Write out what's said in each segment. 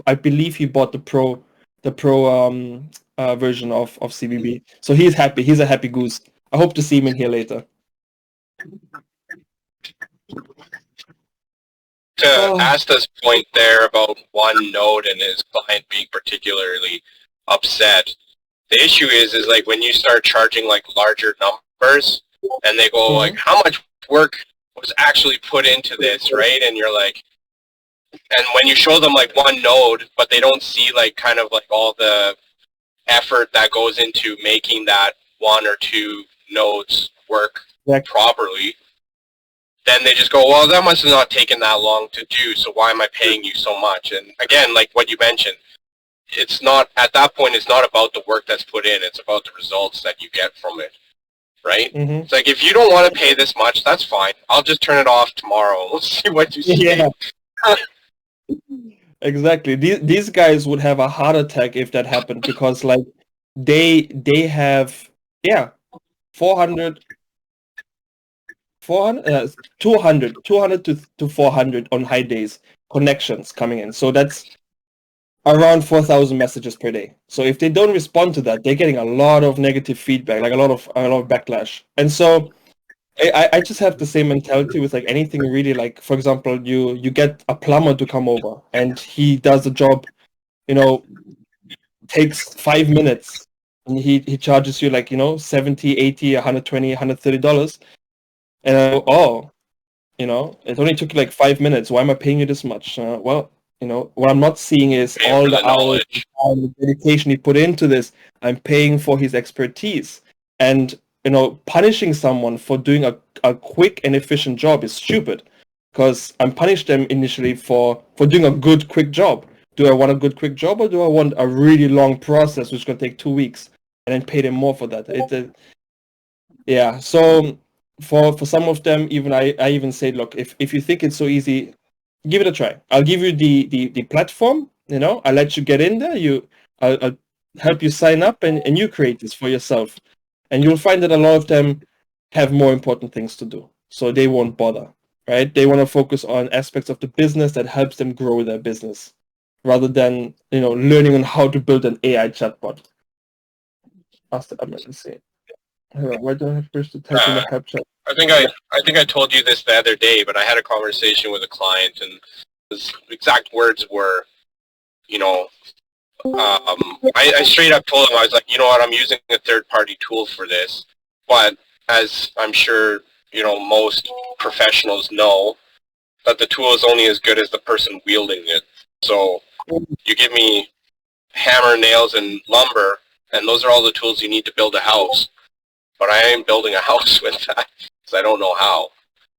I believe he bought the pro version of CBB. So he's happy. He's a happy goose. I hope to see him in here later. To Asta's point there about OneNote and his client being particularly upset, the issue is like when you start charging like larger numbers and they go like, how much work was actually put into this, right? And you're like, and when you show them like one node, but they don't see like kind of like all the effort that goes into making that one or two nodes work properly, then they just go, well, that must have not taken that long to do, so why am I paying you so much? And again, like what you mentioned, it's not, at that point, it's not about the work that's put in, it's about the results that you get from it, right? It's like, if you don't want to pay this much, that's fine. I'll just turn it off tomorrow. We'll see what you see. Yeah. Exactly. These guys would have a heart attack if that happened, because like they have 200 to 400 on high days connections coming in. So that's around 4,000 messages per day. So if they don't respond to that, they're getting a lot of negative feedback, like a lot of backlash. And so I just have the same mentality with like anything really. Like, for example, you get a plumber to come over and he does the job, takes 5 minutes, and he charges you like, 70, 80, 120, $130. And I go, it only took you like 5 minutes. Why am I paying you this much? Well, what I'm not seeing is all the hours and dedication he put into this. I'm paying for his expertise. And, punishing someone for doing a quick and efficient job is stupid, because I'm punished them initially for doing a good, quick job. Do I want a good, quick job, or do I want a really long process, which is going to take 2 weeks, and then pay them more for that? So for some of them, even I even say, look, if you think it's so easy, give it a try. I'll give you the platform, I'll let you get in there. I'll help you sign up, and you create this for yourself. And you'll find that a lot of them have more important things to do, so they won't bother, right? They want to focus on aspects of the business that helps them grow their business, rather than, learning on how to build an AI chatbot. Let's see. Why don't I have first to type in the help chat? I think I told you this the other day, but I had a conversation with a client, and his exact words were, I straight up told him, I was like, you know what, I'm using a third-party tool for this, but as I'm sure, most professionals know, that the tool is only as good as the person wielding it. So you give me hammer, nails, and lumber, and those are all the tools you need to build a house. But I ain't building a house with that, because I don't know how,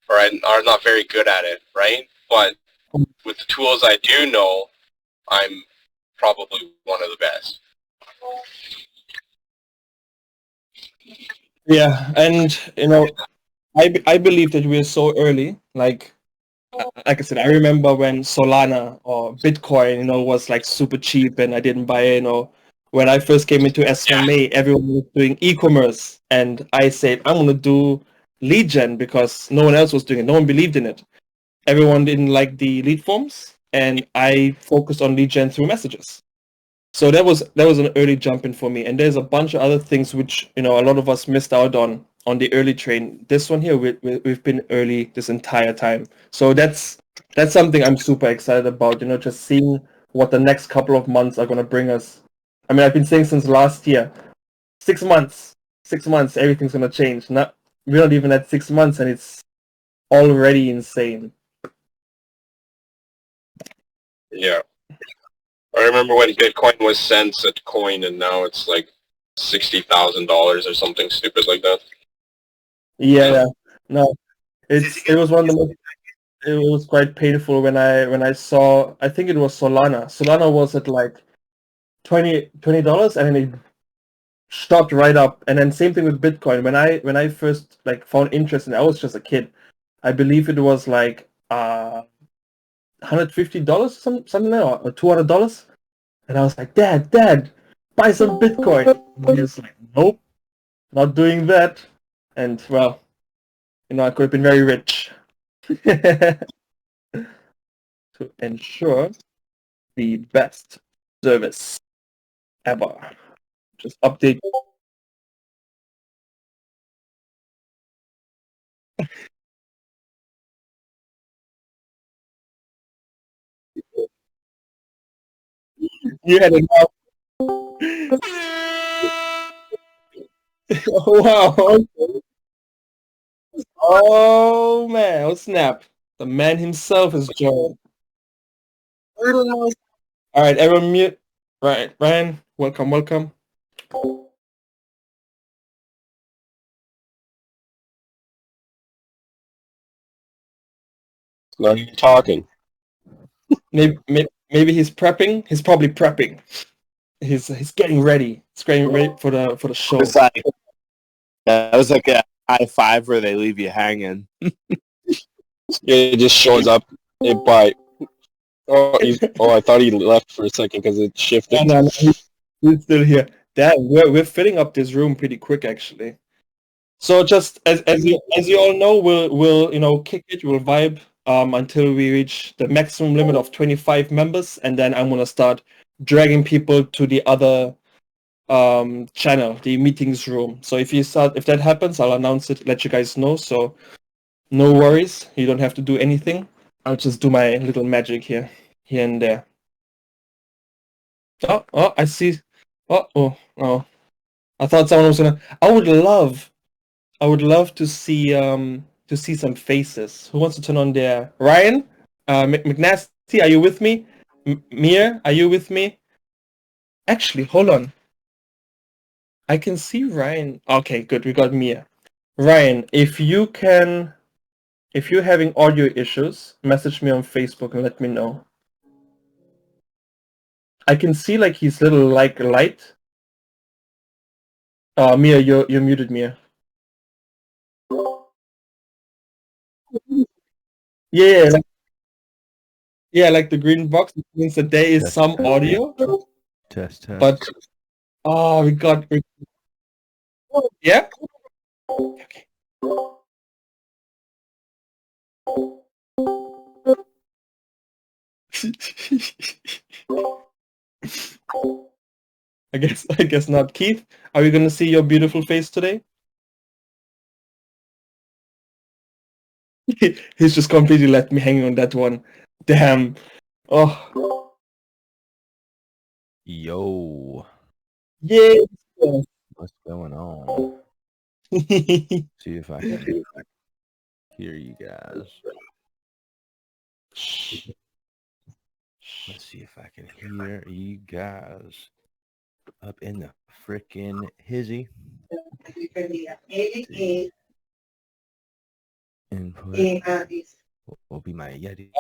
or I'm not very good at it, right? But with the tools I do know, I'm probably one of the best. Yeah, and I believe that we're so early. Like I said, I remember when Solana or Bitcoin, was like super cheap, and I didn't buy it. When I first came into SMA, everyone was doing e-commerce, and I said I'm gonna do lead gen because no one else was doing it. No one believed in it. Everyone didn't like the lead forms, and I focused on lead gen through messages. So that was an early jump in for me. And there's a bunch of other things which a lot of us missed out on the early train. This one here, we've been early this entire time. So that's something I'm super excited about. Just seeing what the next couple of months are going to bring us. I mean, I've been saying since last year, 6 months, everything's going to change. We're not even at 6 months, and it's already insane. Yeah. I remember when Bitcoin was cents a coin, and now it's like $60,000 or something stupid like that. Yeah, no, it was one of the most. It was quite painful when I saw. I think it was Solana. Solana was at like $20, and then it stopped right up. And then same thing with Bitcoin. When I first like found interest in it, I was just a kid. I believe it was like $150, something like that, or $200. And I was like, Dad, buy some Bitcoin. And he was like, nope, not doing that. And well, I could have been very rich. To ensure the best service ever. Just update. You had enough. Oh, wow. Oh man, oh snap. The man himself is joined. All right, everyone mute. Right, Ryan, welcome, welcome. Now you're talking. Maybe he's prepping. He's probably prepping. He's getting ready. He's getting ready for the show. It's like that was like a high five where they leave you hanging. It just shows up. Hey, bye. Oh, I thought he left for a second because it shifted. No, he's still here. We're filling up this room pretty quick, actually. So just as you all know, we'll kick it, we'll vibe until we reach the maximum limit of 25 members, and then I'm gonna start dragging people to the other channel, the meetings room. So if that happens, I'll announce it, let you guys know. So no worries, you don't have to do anything. I'll just do my little magic here and there. Oh, I see. Oh. I thought someone was gonna. I would love to see some faces. Who wants to turn on their Ryan? McNasty, are you with me? Mir, are you with me? Actually, hold on. I can see Ryan. Okay, good. We got Mia. Ryan, if you're having audio issues, message me on Facebook and let me know. I can see like his little like light. Mia, you're muted, Mia. Yeah, like the green box. It means that there is some audio. Test. But we got. Yeah. Okay. I guess not. Keith, are we gonna see your beautiful face today? He's just completely left me hanging on that one. Damn. Oh. Yo. Yeah. What's going on? See if I can hear you guys. Let's see if I can hear you guys up in the frickin' hizzy. Input will be my Yeti.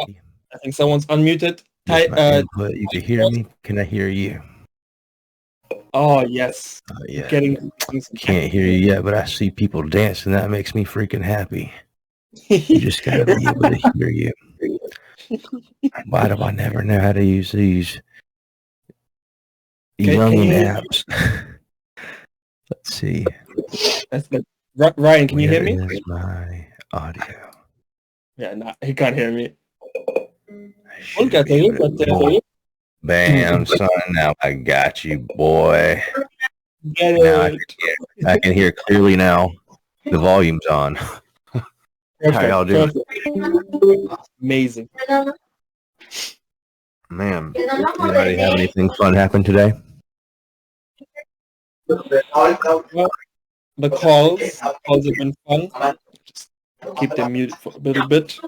I think someone's unmuted. Just my input. You can hear me. Can I hear you? Oh yes. Yeah. Can't hear you yet, but I see people dancing. That makes me freaking happy. You just gotta be able to hear you. Why do I never know how to use these youngin' apps? Let's see. That's good. Ryan, can you hear me? Where's my audio? Yeah, no, he can't hear me. Look at you. Bam, son. Now I got you, boy. Get now it. I can hear clearly now. The volume's on. How y'all doing? Amazing. Man, anybody have anything fun happen today? The calls have been fun. Just keep them muted for a little bit.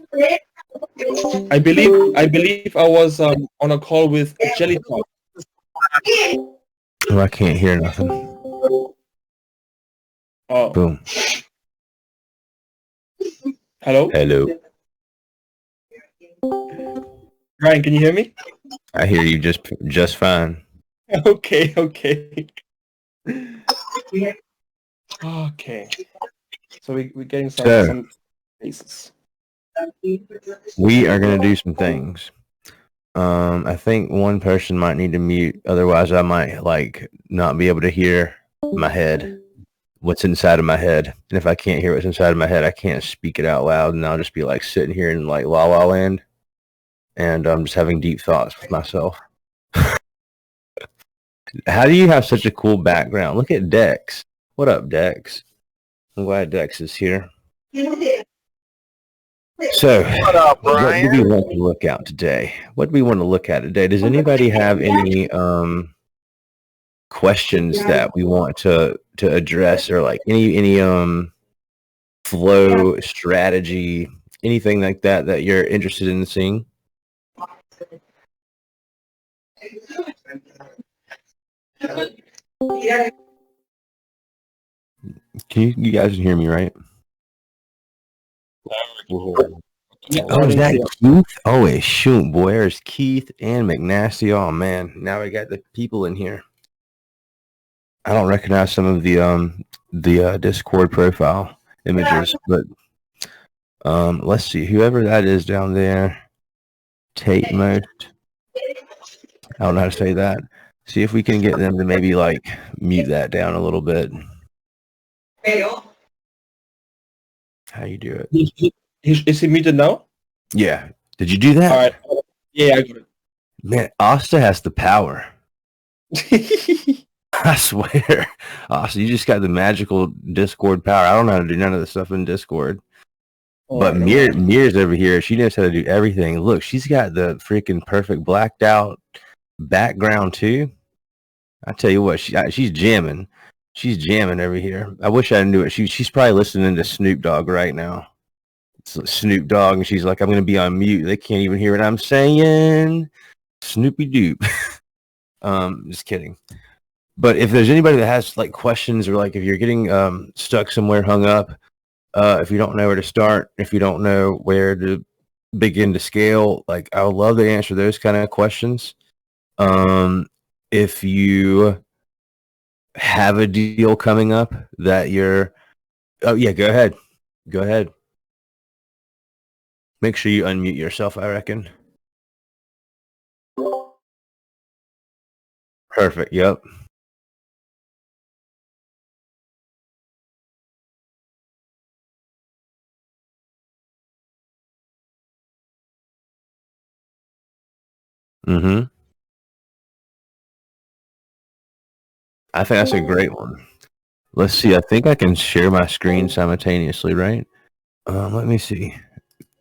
I believe I was on a call with Jelly Talk. Oh, I can't hear nothing. Oh. Boom. Hello? Ryan, can you hear me? I hear you just fine. Okay. So we're getting some faces. We are going to do some things. I think one person might need to mute. Otherwise, I might not be able to hear my head, what's inside of my head. And if I can't hear what's inside of my head, I can't speak it out loud. And I'll just be sitting here in La La Land. And I'm just having deep thoughts with myself. How do you have such a cool background? Look at Dex. What up, Dex? I'm glad Dex is here. So, What up, what do Brian? we want to look out today? What do we want to look at today? Does anybody have any questions that we want to address, or like any flow strategy, anything like that you're interested in seeing? You guys can hear me, right? Oh, is that Keith? Oh, wait, shoot, boy, there's Keith and McNasty. Oh man, now we got the people in here. I don't recognize some of the Discord profile images, but let's see, whoever that is down there, Tate Most. I don't know how to say that. See if we can get them to maybe like mute that down a little bit. How you do it? Is he muted now? Yeah. Did you do that? All right. Yeah, I got it. Man, Asta has the power. I swear. Asta, you just got the magical Discord power. I don't know how to do none of the stuff in Discord. But Mir's over here. She knows how to do everything. Look, she's got the freaking perfect blacked out background too. I tell you what, she's jamming. She's jamming over here. I wish I knew it. She's probably listening to Snoop Dogg right now. It's Snoop Dogg, and she's like, I'm going to be on mute. They can't even hear what I'm saying. Snoopy Doop. Just kidding. But if there's anybody that has like questions, or like if you're getting stuck somewhere, hung up, if you don't know where to start, if you don't know where to begin to scale, like I would love to answer those kind of questions. If you have a deal coming up that you're, oh yeah, go ahead. Make sure you unmute yourself, I reckon. Perfect. Yep. Mm-hmm. I think that's a great one. Let's see. I think I can share my screen simultaneously, right? Let me see.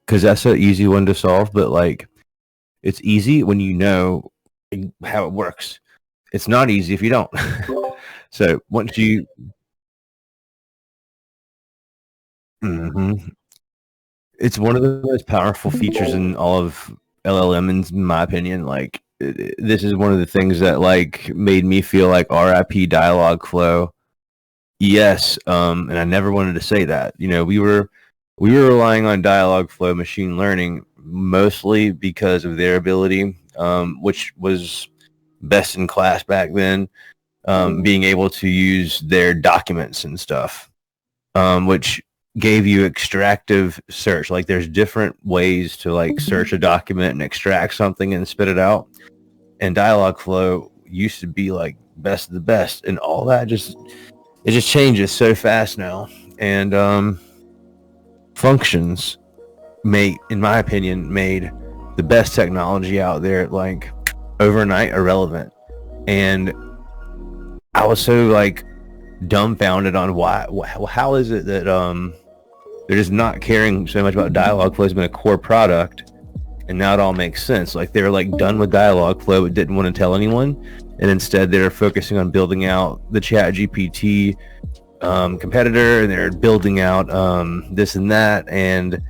Because that's an easy one to solve, but like, it's easy when you know how it works. It's not easy if you don't. So once you... Mm-hmm. It's one of the most powerful features in all of LLM, in my opinion. Like, this is one of the things that like made me feel like RIP Dialogflow. Yes, and I never wanted to say that. You know, we were relying on Dialogflow machine learning mostly because of their ability, which was best in class back then, being able to use their documents and stuff, which gave you extractive search. Like there's different ways to like search a document and extract something and spit it out. And Dialogflow used to be like best of the best, and all that just changes so fast now. And functions in my opinion, made the best technology out there like overnight irrelevant. And I was so like dumbfounded on how is it that they're just not caring so much about Dialogflow has been a core product, and now it all makes sense. Like they're like done with Dialogflow but didn't want to tell anyone, and instead they're focusing on building out the ChatGPT competitor, and they're building out this and that, and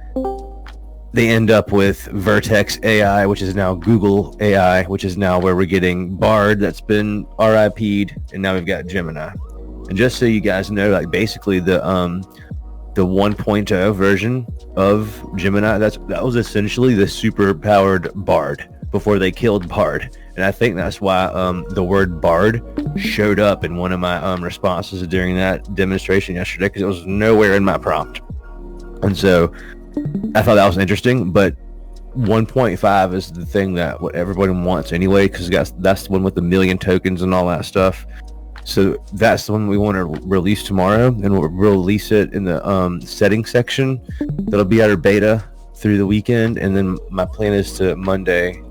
they end up with Vertex AI, which is now Google AI, which is now where we're getting Bard that's been RIP'd, and now we've got Gemini. And just so you guys know, like basically the 1.0 version of Gemini, that was essentially the super powered Bard before they killed Bard. And I think that's why the word Bard showed up in one of my responses during that demonstration yesterday, because it was nowhere in my prompt. And so I thought that was interesting. But 1.5 is the thing that what everybody wants anyway, because that's the one with the million tokens and all that stuff. So that's the one we want to release tomorrow, and we'll release it in the settings section. That'll be our beta through the weekend, and then my plan is to Monday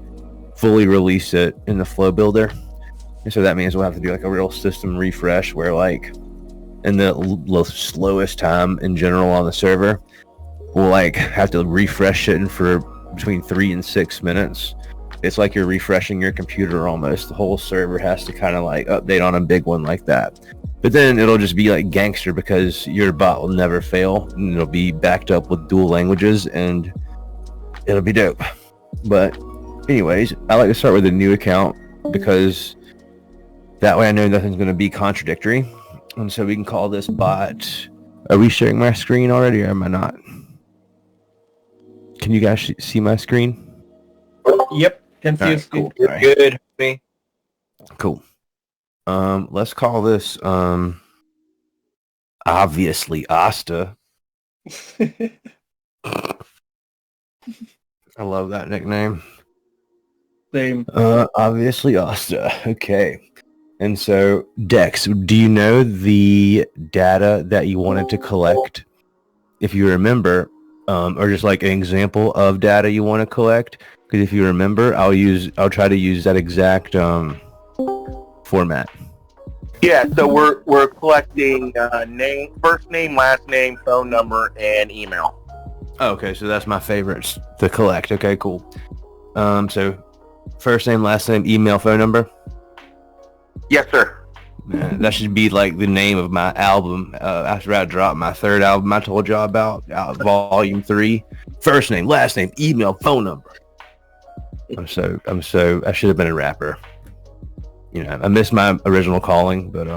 fully release it in the flow builder. And so that means we'll have to do like a real system refresh where like in the slowest time in general on the server, we'll like have to refresh it for between 3 and 6 minutes. It's like you're refreshing your computer almost. The whole server has to kind of like update on a big one like that. But then it'll just be like gangster because your bot will never fail and it'll be backed up with dual languages and it'll be dope. But anyways, I like to start with a new account because that way I know nothing's going to be contradictory. And so we can call this bot. Are we sharing my screen already or am I not? Can you guys see my screen? Yep. Can see Alright, cool. You're Alright. good, homie. Cool. Let's call this obviously Asta. I love that nickname. Same. Obviously Asta. Okay. And so Dex, do you know the data that you wanted to collect? If you remember, or just like an example of data you want to collect, because if you remember, I'll try to use that exact format. Yeah, so we're collecting name, first name, last name, phone number, and email. Okay, so that's my favorites to collect. Okay, cool. So first name, last name, email, phone number. Yes, sir. That should be like the name of my album after I dropped my third album I told y'all about, volume 3. First name, last name, email, phone number. I should have been a rapper. You know, I missed my original calling, but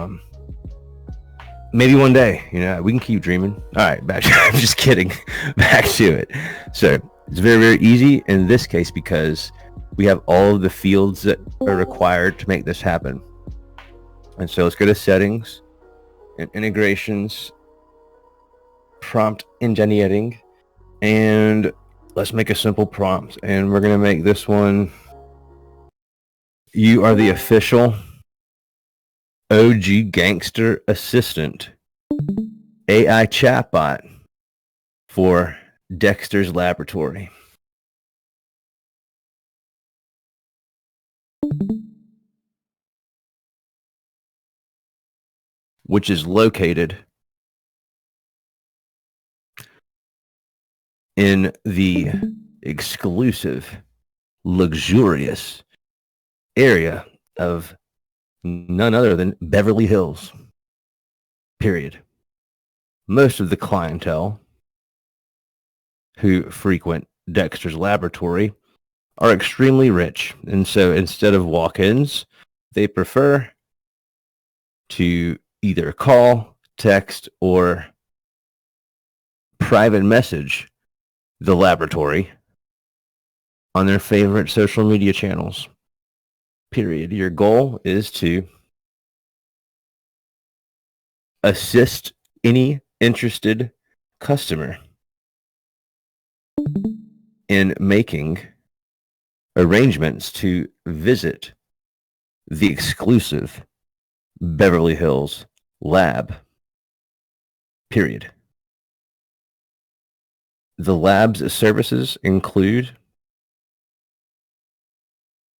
maybe one day, you know, we can keep dreaming. All right, back to I'm just kidding. Back to it. So it's very, very easy in this case because we have all of the fields that are required to make this happen. And so let's go to settings and integrations, prompt engineering, and let's make a simple prompt. And we're going to make this one, you are the official OG Gangster Assistant AI chatbot for Dexter's Laboratory. Which is located in the exclusive, luxurious area of none other than Beverly Hills. Period. Most of the clientele who frequent Dexter's Laboratory are extremely rich, and so instead of walk-ins, they prefer to either call, text, or private message the laboratory on their favorite social media channels. Period. Your goal is to assist any interested customer in making arrangements to visit the exclusive Beverly Hills lab. Period. The lab's services include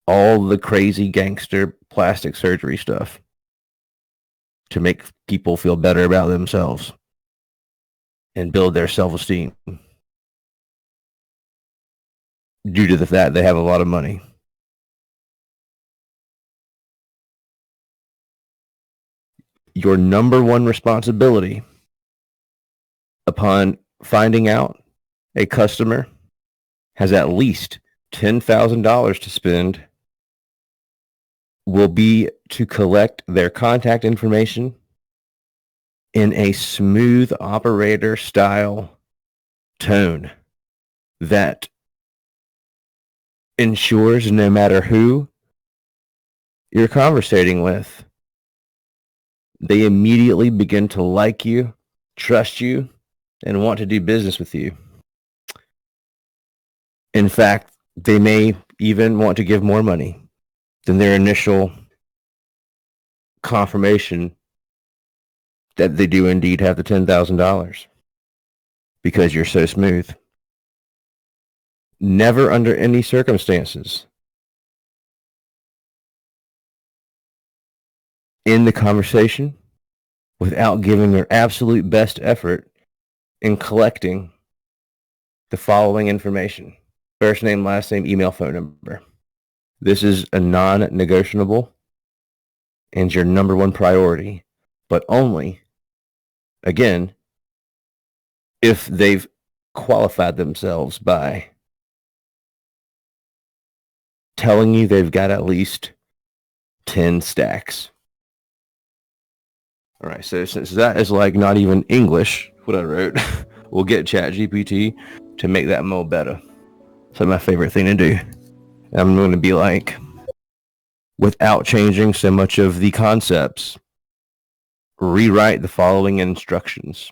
all the crazy gangster plastic surgery stuff to make people feel better about themselves and build their self-esteem. Due to the fact they have a lot of money. Your number one responsibility upon finding out a customer has at least $10,000 to spend will be to collect their contact information in a smooth operator style tone that ensures no matter who you're conversating with, they immediately begin to like you, trust you, and want to do business with you. In fact, they may even want to give more money than their initial confirmation that they do indeed have the $10,000 because you're so smooth. Never under any circumstances in the conversation without giving their absolute best effort in collecting the following information: first name, last name, email, phone number. This is a non-negotiable and your number one priority, but only, again, if they've qualified themselves by telling you they've got at least 10 stacks. All right, so since that is like not even English, what I wrote, we'll get ChatGPT to make that more better. So my favorite thing to do. I'm going to be like, without changing so much of the concepts, rewrite the following instructions.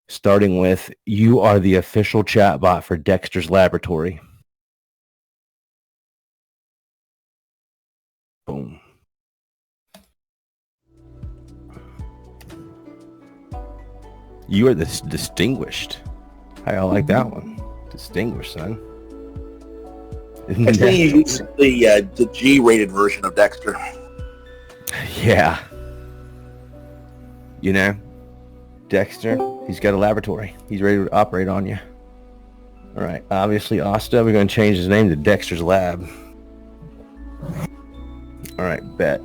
Starting with, you are the official chatbot for Dexter's Laboratory. Boom. You are this distinguished. How y'all like that one? Distinguished, son. I think you use the G-rated version of Dexter. Yeah. You know, Dexter, he's got a laboratory. He's ready to operate on you. All right. Obviously, Asta, we're going to change his name to Dexter's Lab. All right, bet.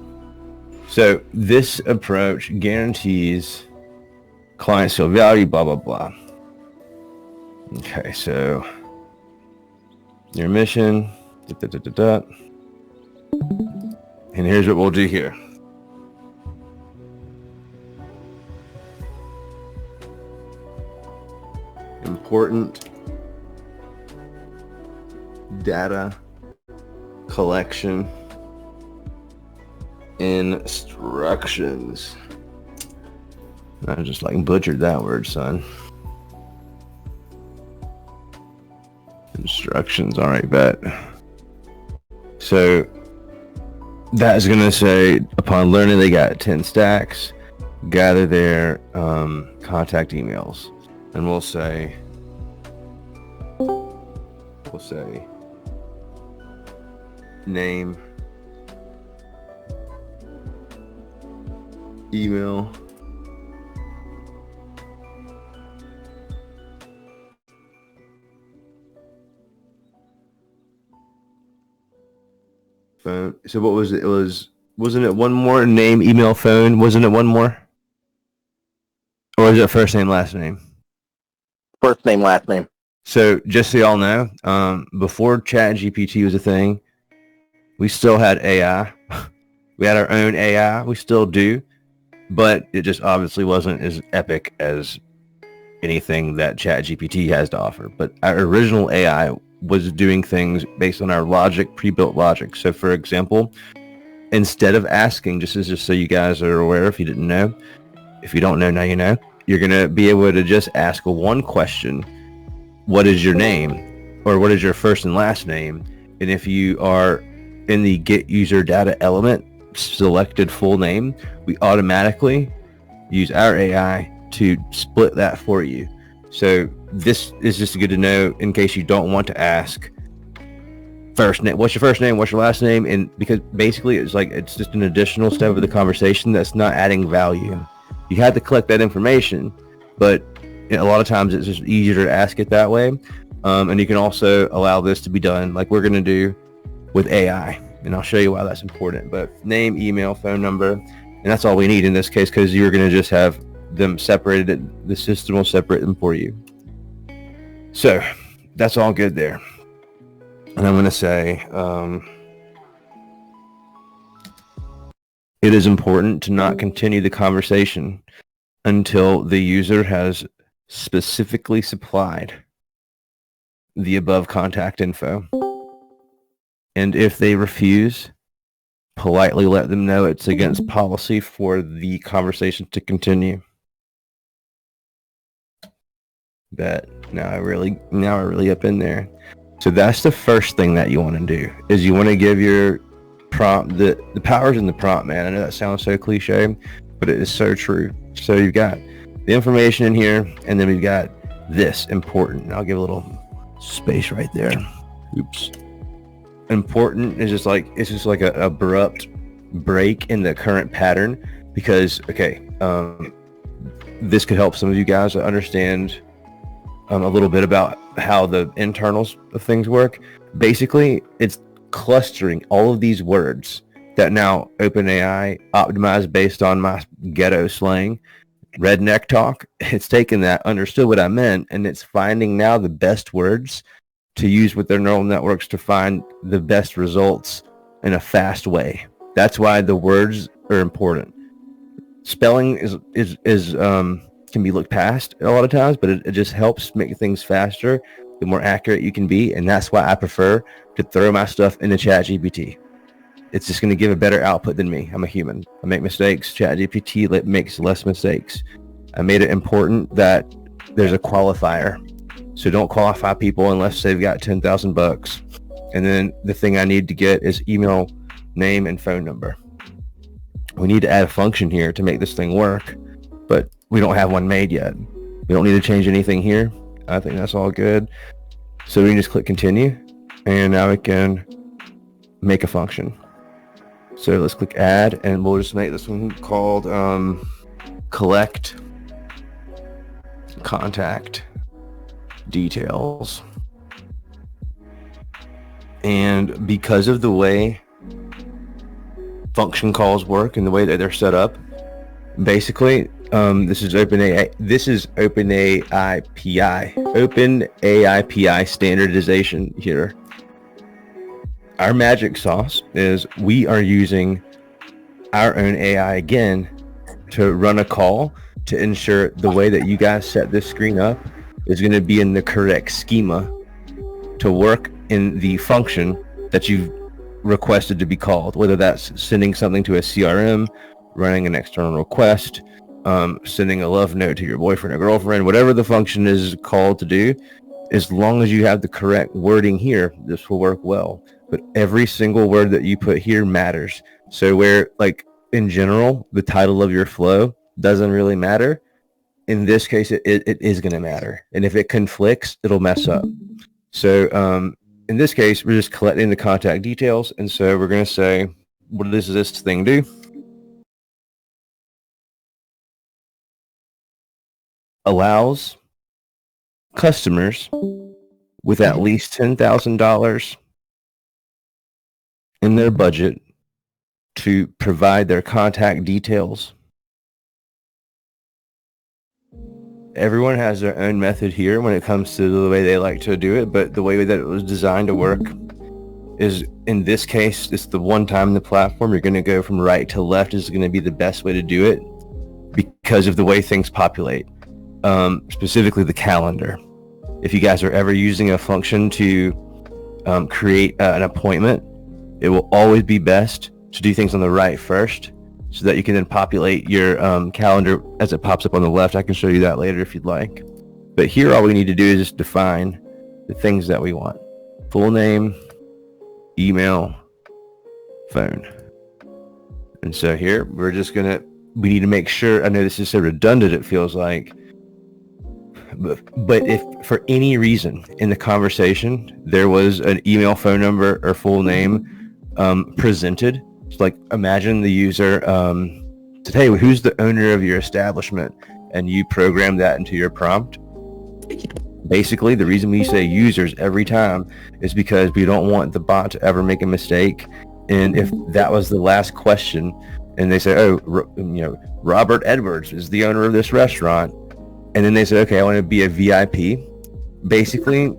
So this approach guarantees clients feel value, blah, blah, blah. Okay, so your mission, and here's what we'll do here. Important data collection instructions. I just like butchered that word, son. Instructions. All right, bet. So that is going to say, upon learning they got 10 stacks, gather their contact emails. And we'll say name, email, phone. So what was it? Wasn't it one more? Name, email, phone. Wasn't it one more? Or is it first name, last name? First name, last name. So just so y'all know, before ChatGPT was a thing, we still had AI. We had our own AI. We still do, but it just obviously wasn't as epic as anything that ChatGPT has to offer. But our original AI was doing things based on our logic, pre-built logic. So for example, instead of asking, just so you guys are aware, if you didn't know, if you don't know, now you know, you're going to be able to just ask one question: what is your name? Or what is your first and last name? And if you are in the get user data element selected full name, we automatically use our AI to split that for you. So this is just good to know in case you don't want to ask first name, what's your first name, what's your last name, and because basically it's just an additional step of the conversation that's not adding value. You have to collect that information, but a lot of times it's just easier to ask it that way. And you can also allow this to be done like we're going to do with AI, and I'll show you why that's important. But name, email, phone number, and that's all we need in this case, because you're going to just have them separated. The system will separate them for you. So that's all good there. And I'm going to say it is important to not continue the conversation until the user has specifically supplied the above contact info. And if they refuse, politely let them know it's against policy for the conversation to continue. Bet now I really up in there. So that's the first thing that you want to do, is you want to give your prompt the powers in the prompt, man. I know that sounds so cliche, but it is so true. So you've got the information in here, and then we've got this important. I'll give a little space right there. Oops. Important is just like, it's just like a abrupt break in the current pattern, because this could help some of you guys understand a little bit about how the internals of things work. Basically, it's clustering all of these words that now OpenAI optimized based on my ghetto slang, redneck talk. It's taken that, understood what I meant, and it's finding now the best words to use with their neural networks to find the best results in a fast way. That's why the words are important. Spelling is can be looked past a lot of times, but it just helps make things faster, the more accurate you can be, and that's why I prefer to throw my stuff into ChatGPT. It's just going to give a better output than me. I'm a human. I make mistakes. ChatGPT makes less mistakes. I made it important that there's a qualifier. So don't qualify people unless they've got $10,000. And then the thing I need to get is email, name, and phone number. We need to add a function here to make this thing work, but we don't have one made yet. We don't need to change anything here. I think that's all good. So we can just click continue, and now we can make a function. So let's click add, and we'll just make this one called collect contact details. And because of the way function calls work and the way that they're set up, basically this is OpenAI PI standardization here. Our magic sauce is we are using our own AI again to run a call to ensure the way that you guys set this screen up is going to be in the correct schema to work in the function that you've requested to be called, whether that's sending something to a CRM, running an external request, sending a love note to your boyfriend or girlfriend, whatever the function is called to do. As long as you have the correct wording here, this will work well. But every single word that you put here matters. So where, like, in general, the title of your flow doesn't really matter, in this case, it is going to matter. And if it conflicts, it'll mess up. So in this case, we're just collecting the contact details. And so we're going to say, what does this thing do? Allows customers with at least $10,000 in their budget to provide their contact details. Everyone has their own method here when it comes to the way they like to do it, but the way that it was designed to work is, in this case, it's the one time in the platform you're going to go from right to left is going to be the best way to do it because of the way things populate, specifically the calendar. If you guys are ever using a function to create an appointment, it will always be best to do things on the right first so that you can then populate your calendar as it pops up on the left. I can show you that later if you'd like. But here all we need to do is just define the things that we want. Full name, email, phone. And so here we need to make sure, I know this is so redundant it feels like, but if for any reason in the conversation there was an email, phone number, or full name presented, so like imagine the user said, hey, who's the owner of your establishment? And you program that into your prompt. Basically, the reason we say users every time is because we don't want the bot to ever make a mistake. And if that was the last question and they say, oh, Robert Edwards is the owner of this restaurant, and then they say, okay, I want to be a VIP, basically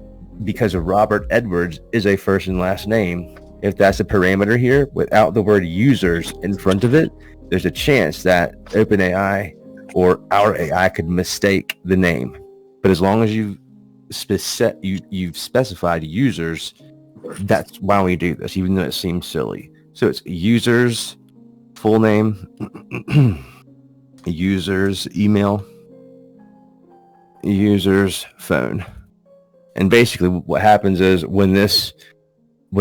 because of Robert Edwards is a first and last name. If that's a parameter here without the word users in front of it, there's a chance that OpenAI or our AI could mistake the name. But as long as you've specified users, that's why we do this, even though it seems silly. So it's users, full name, users, email, users, phone. And basically what happens is when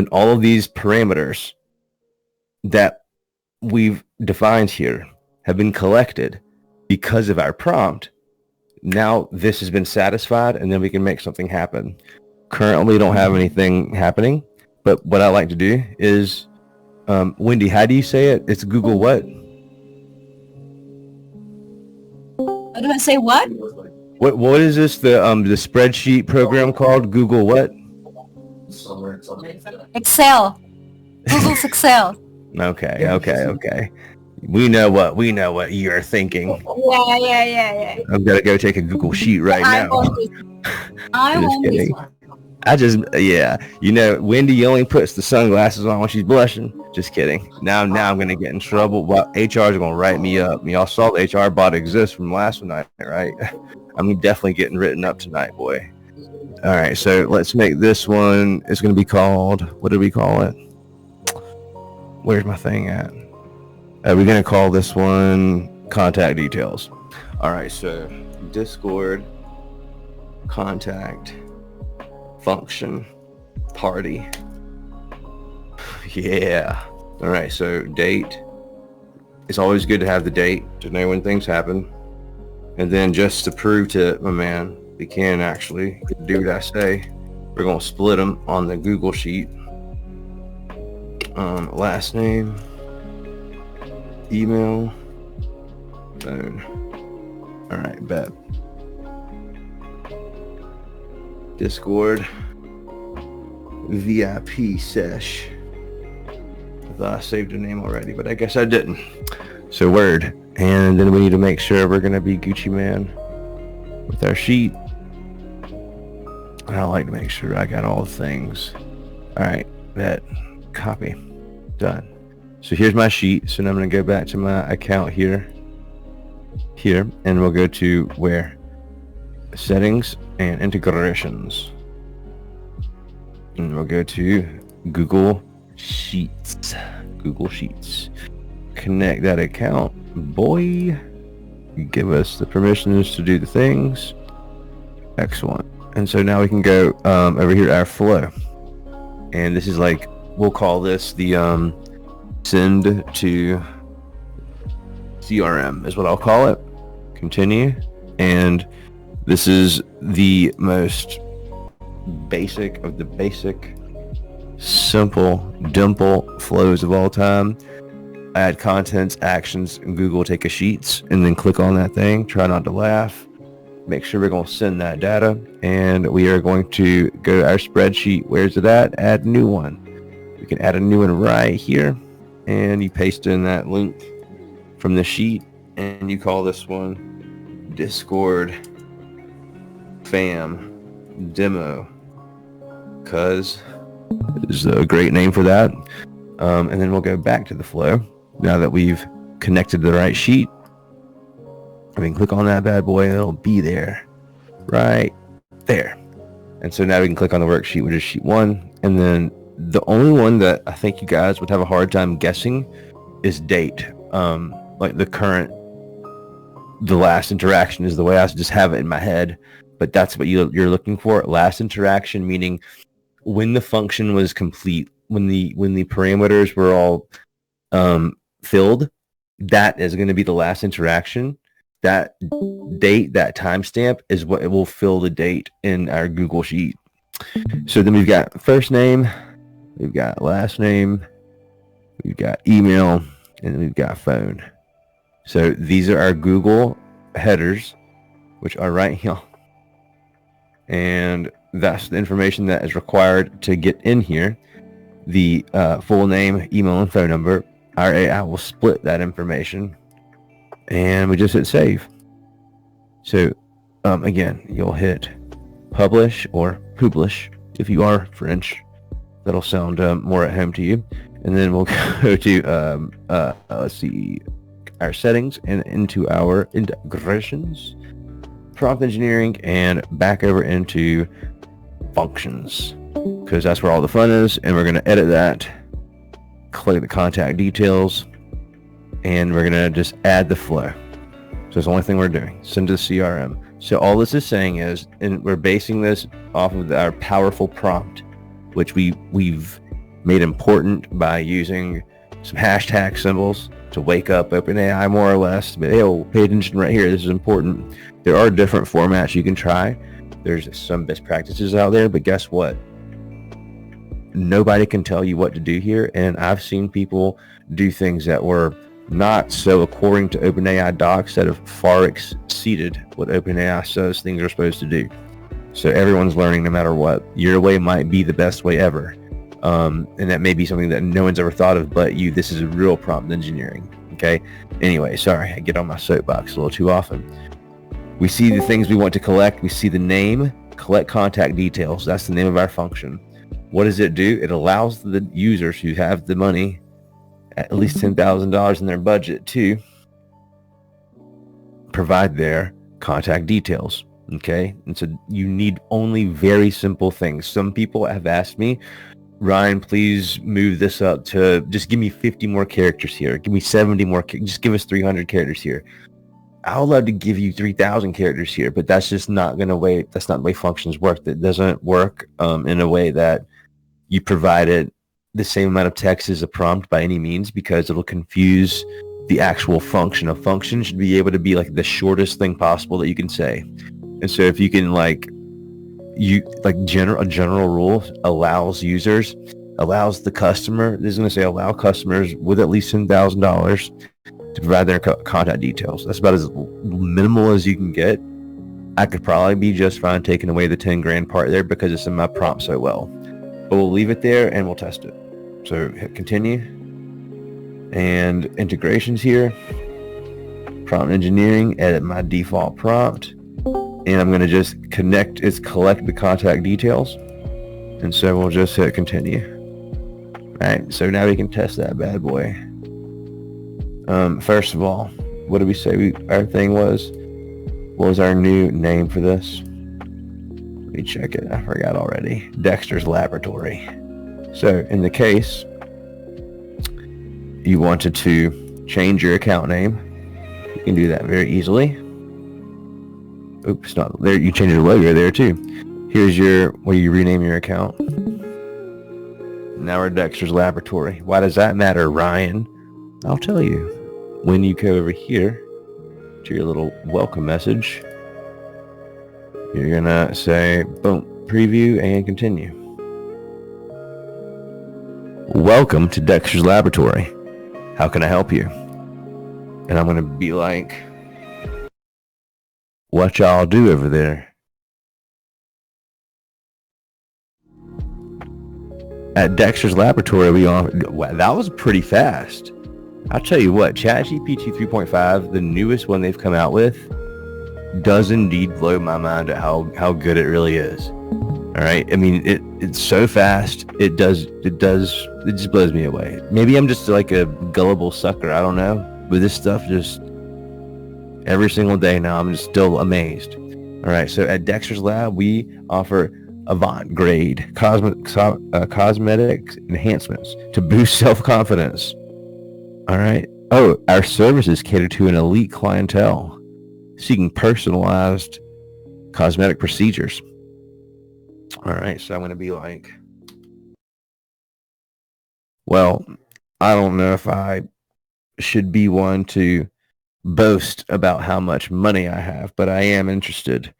all of these parameters that we've defined here have been collected because of our prompt, now this has been satisfied and then we can make something happen. Currently don't have anything happening, but what I like to do is Wendy, how do you say it? It's Google what? How do I say what? What is this? The spreadsheet program called Google what? Excel. Google's Excel. Okay. We know what you're thinking. Yeah. I'm gonna go take a Google sheet right now. I Just want this kidding. one. Wendy only puts the sunglasses on when she's blushing. Just kidding. Now I'm gonna get in trouble. Well, HR is gonna write me up. Y'all saw the HR bot exist from last night, right? I'm definitely getting written up tonight, boy. All right, so let's make this one. It's gonna be called. What do we call it? Where's my thing at? We're gonna call this one contact details. All right, so Discord contact function party. Yeah. All right, so date. It's always good to have the date to know when things happen. And then just to prove to my man we can actually do what I say, we're gonna split them on the Google sheet. Last name, email, phone. All right, bet. Discord VIP sesh. I thought I saved a name already, but I guess I didn't. So word. And then we need to make sure we're gonna be Gucci Man with our sheet. I like to make sure I got all the things. All right, bet. Copy. Done. So here's my sheet. So now I'm gonna go back to my account here, and we'll go to where? Settings and integrations. And we'll go to Google Sheets. Google Sheets. Connect that account, boy. Give us the permissions to do the things. Excellent. And so now we can go over here to our flow. And this is like, we'll call this the send to CRM is what I'll call it. Continue. And this is the most basic of the basic, simple, dimple flows of all time. Add contents, actions, and Google take a sheets, and then click on that thing. Try not to laugh. Make sure we're going to send that data, and we are going to go to our spreadsheet. Where's it at? Add new one. We can add a new one right here, and you paste in that link from the sheet, and you call this one Discord Fam Demo, because is a great name for that. And then we'll go back to the flow now that we've connected to the right sheet. I mean, click on that bad boy and it'll be there, right there. And so now we can click on the worksheet, which is sheet 1. And then the only one that I think you guys would have a hard time guessing is date. Like the last interaction is the way I just have it in my head, but that's what you're looking for. Last interaction, meaning when the function was complete, when the parameters were all filled, that is going to be the last interaction. That date, that timestamp is what it will fill the date in our Google Sheet. So then we've got first name, we've got last name, we've got email, and we've got phone. So these are our Google headers, which are right here. And that's the information that is required to get in here. The full name, email, and phone number. Our AI will split that information, and we just hit save. So again, you'll hit publish or publish if you are French. That'll sound more at home to you. And then we'll go to let's see, our settings and into our integrations, prompt engineering, and back over into functions, because that's where all the fun is. And we're going to edit that, click the contact details, and we're going to just add the flow. So it's the only thing we're doing, send to the CRM. So all this is saying is, and we're basing this off of our powerful prompt, which we've made important by using some hashtag symbols to wake up OpenAI more or less. But hey, pay attention right here, this is important. There are different formats you can try. There's some best practices out there, but guess what? nobody can tell you what to do here. And I've seen people do things that were not so according to OpenAI docs that have far exceeded what OpenAI says things are supposed to do. So everyone's learning no matter what. Your way might be the best way ever. And that may be something that no one's ever thought of but you. This is real prompt engineering. Okay. Anyway, sorry, I get on my soapbox a little too often. We see the things we want to collect. We see the name, collect contact details. That's the name of our function. What does it do? It allows the users who have the money, at least $10,000 in their budget, to provide their contact details. Okay. And so you need only very simple things. Some people have asked me, Ryan, please move this up to just give me 50 more characters here. Give me 70 more. Just give us 300 characters here. I would love to give you 3,000 characters here, but that's just not going to way. That's not the way functions work. That doesn't work in a way that you provided the same amount of text as a prompt by any means, because it'll confuse the actual function. A function should be able to be like the shortest thing possible that you can say. And so if you can a general rule allows the customer, this is going to say allow customers with at least $10,000 to provide their contact details. That's about as minimal as you can get. I could probably be just fine taking away the 10 grand part there because it's in my prompt so well. But we'll leave it there and we'll test it. So hit continue. And integrations here. Prompt engineering, edit my default prompt. And I'm going to just collect the contact details. And so we'll just hit continue. All right, so now we can test that bad boy. First of all, what did we say our thing was? What was our new name for this? Let me check it. I forgot already. Dexter's Laboratory. So in the case you wanted to change your account name, you can do that very easily. Oops, not there. You change your logo there too. Here's where you rename your account. Now we're Dexter's Laboratory. Why does that matter, Ryan? I'll tell you. When you go over here to your little welcome message, you're gonna say, boom, preview and continue. Welcome to Dexter's Laboratory. How can I help you? And I'm gonna be like, what y'all do over there? At Dexter's Laboratory, that was pretty fast. I'll tell you what, ChatGPT 3.5, the newest one they've come out with, does indeed blow my mind at how good it really is. All right, I mean it's so fast. It just blows me away. Maybe I'm just like a gullible sucker. I don't know, but this stuff just every single day now I'm just still amazed. All right, so at Dexter's Lab we offer avant grade cosmetic enhancements to boost self-confidence. All right. Oh, our services cater to an elite clientele seeking personalized cosmetic procedures. All right. So I'm going to be like, well, I don't know if I should be one to boast about how much money I have, but I am interested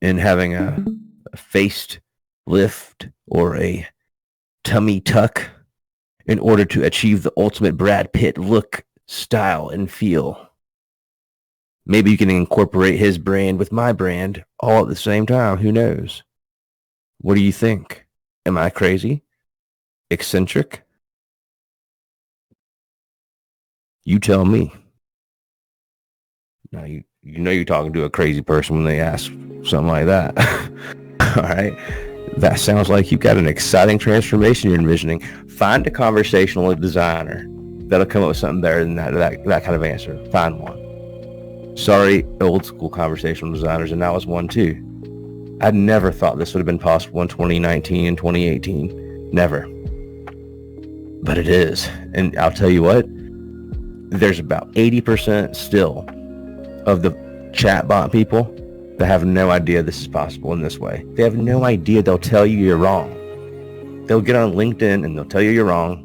in having a face lift or a tummy tuck in order to achieve the ultimate Brad Pitt look, style, and feel. Maybe you can incorporate his brand with my brand all at the same time. Who knows? What do you think? Am I crazy? Eccentric? You tell me. Now, you know you're talking to a crazy person when they ask something like that. All right. That sounds like you've got an exciting transformation you're envisioning. Find a conversational designer that'll come up with something better than that kind of answer. Find one. Sorry, old school conversational designers, and that was one too. I never thought this would have been possible in 2019 and 2018. Never. But it is. And I'll tell you what, there's about 80% still of the chatbot people that have no idea this is possible in this way. They have no idea. They'll tell you you're wrong. They'll get on LinkedIn and they'll tell you you're wrong,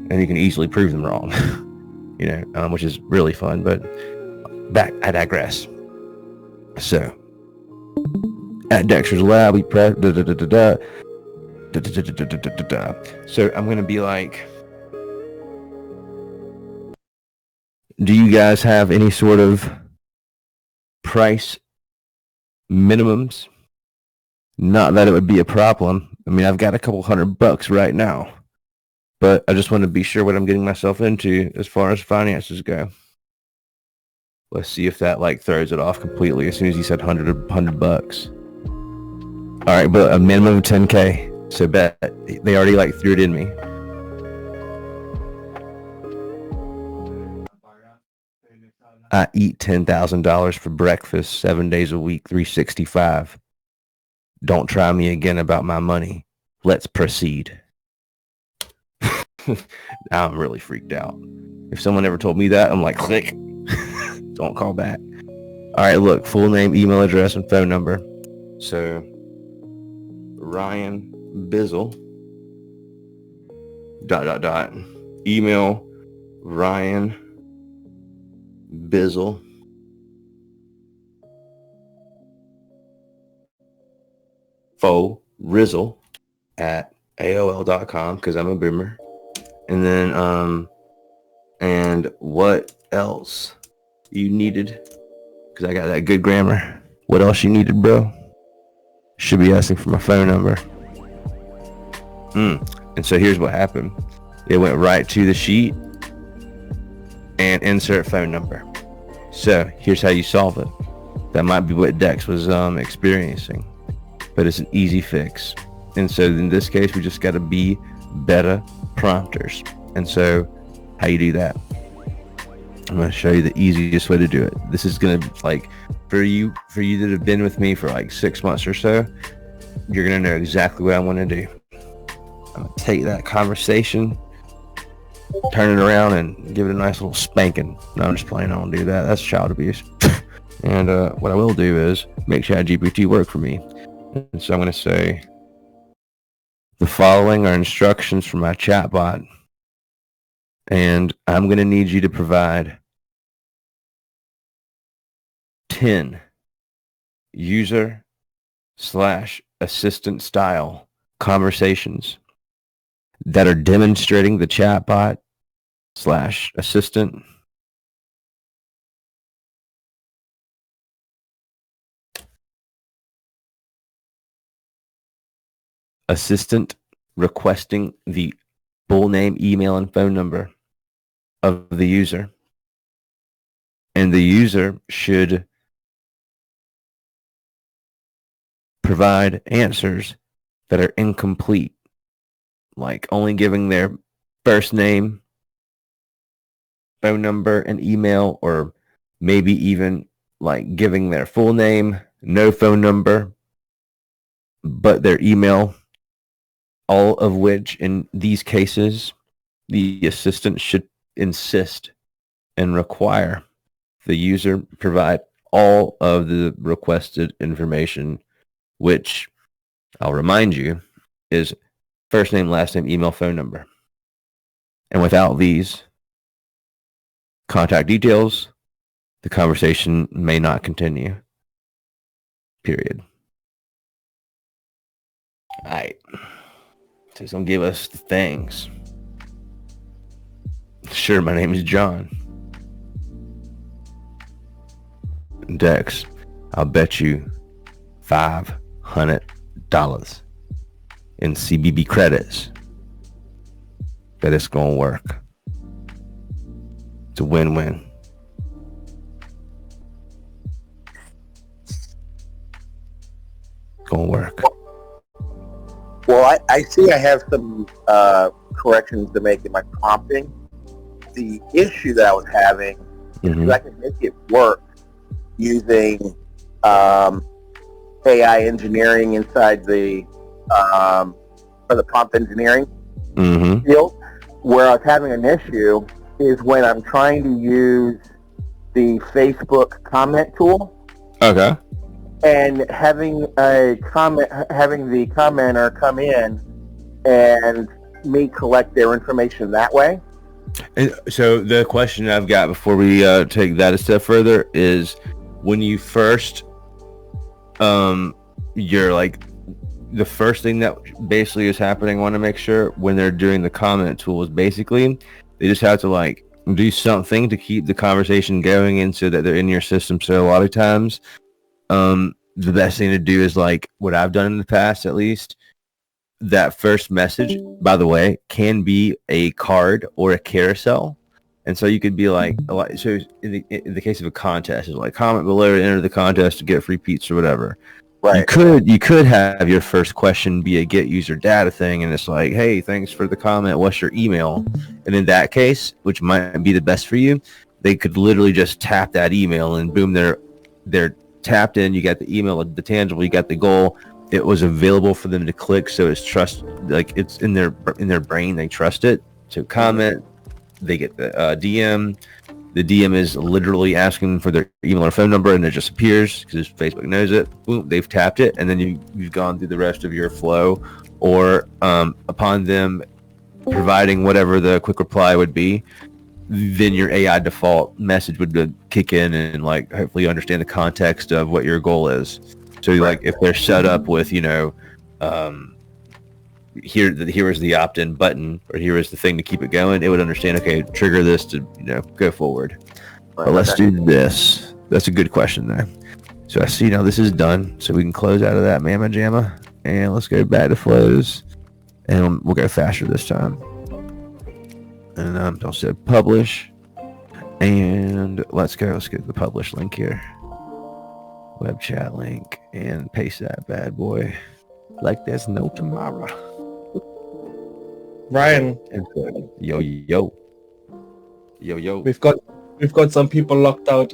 and you can easily prove them wrong. Which is really fun. But I digress. So at Dexter's Lab, we press So I'm gonna be like, do you guys have any sort of price minimums? Not that it would be a problem. I mean, I've got a couple $100 right now, but I just want to be sure what I'm getting myself into as far as finances go. Let's see if that like throws it off completely. As soon as he said $100. All right, but a minimum of 10K. So bet they already like threw it in me. I eat $10,000 for breakfast 7 days a week, 365. Don't try me again about my money. Let's proceed. Now I'm really freaked out. If someone ever told me that, I'm like, click. Don't call back. All right, look, full name, email address, and phone number. So, Ryan Bizzle. ... Email Ryan Bizzle. Rizzle at AOL.com because I'm a boomer. And then, and what else you needed? Because I got that good grammar. What else you needed, bro? Should be asking for my phone number. And so here's what happened. It went right to the sheet and insert phone number. So here's how you solve it. That might be what Dex was experiencing, but it's an easy fix. And so in this case, we just got to be better prompters. And so how you do that? I'm going to show you the easiest way to do it. This is going to, like, for you that have been with me for like 6 months or so, you're going to know exactly what I want to do. I'm going to take that conversation, turn it around, and give it a nice little spanking. No, I'm just playing. I don't do that. That's child abuse. And what I will do is make ChatGPT work for me. And so I'm going to say, the following are instructions from my chatbot. And I'm going to need you to provide 10 user/assistant style conversations that are demonstrating the chatbot/assistant requesting the full name, email, and phone number of the user. And the user should provide answers that are incomplete, like only giving their first name, phone number, and email, or maybe even like giving their full name, no phone number, but their email. All of which, in these cases, the assistant should insist and require the user provide all of the requested information, which I'll remind you is first name, last name, email, phone number. And without these contact details, the conversation may not continue. Period. All right. So it's going to give us the things. Sure, my name is John. Dex, I'll bet you $500 in CBB credits that it's going to work. It's a win-win. It's going to work. Well, I see I have some corrections to make in my prompting. The issue that I was having is I can make it work using AI engineering inside the for the prompt engineering field. Where I was having an issue is when I'm trying to use the Facebook comment tool. Okay. And having the commenter come in and me collect their information that way. And so the question I've got before we take that a step further is, when you first you're like the first thing that basically is happening, I want to make sure when they're doing the comment tool is basically they just have to like do something to keep the conversation going and so that they're in your system. So a lot of times, the best thing to do is like what I've done in the past, at least. That first message, by the way, can be a card or a carousel. And so you could be like, so in the case of a contest, it's like comment below to enter the contest to get free pizza or whatever. Right. You could have your first question be a get user data thing, and it's like, hey, thanks for the comment. What's your email? And in that case, which might be the best for you, they could literally just tap that email and boom, they're tapped in. You got the email, the tangible, you got the goal. It was available for them to click, so it's it's in their brain. They trust it. So comment, they get the DM. The DM is literally asking for their email or phone number, and it just appears because Facebook knows it. Boom, they've tapped it, and then you've gone through the rest of your flow. Or upon them providing whatever the quick reply would be, then your AI default message would kick in and like hopefully you understand the context of what your goal is. So like if they're set up with, here is the opt-in button, or here is the thing to keep it going, it would understand, okay, trigger this to, go forward. But let's do this. That's a good question there. So I see now this is done. So we can close out of that Mamma Jamma and let's go back to flows and we'll go faster this time. And I'll say publish and let's get the publish link here. Web chat link and paste that bad boy like there's no tomorrow. Ryan, yo. we've got some people locked out.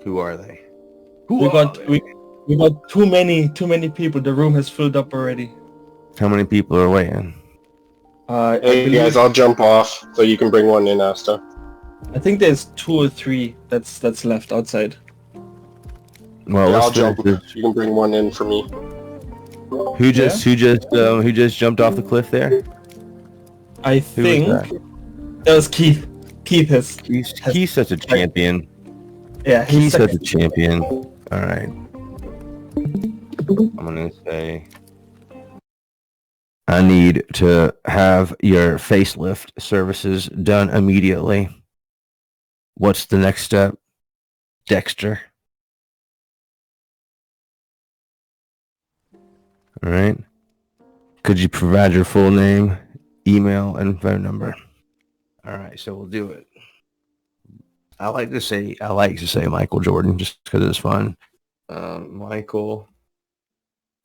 Who are they? We got too many people. The room has filled up already. How many people are waiting? Hey guys, I'll jump off so you can bring one in, Asta. I think there's 2 or 3 that's left outside. Well, Yeah, let's I'll jump. finish You can bring one in for me. Who just jumped off the cliff there? I Who think was that was Keith. Keith has. He's such a champion. Yeah, He's such a champion. All right. I'm gonna say I need to have your facelift services done immediately. What's the next step, Dexter? All right. Could you provide your full name, email, and phone number? All right, so we'll do it. I like to say Michael Jordan just because it's fun. Michael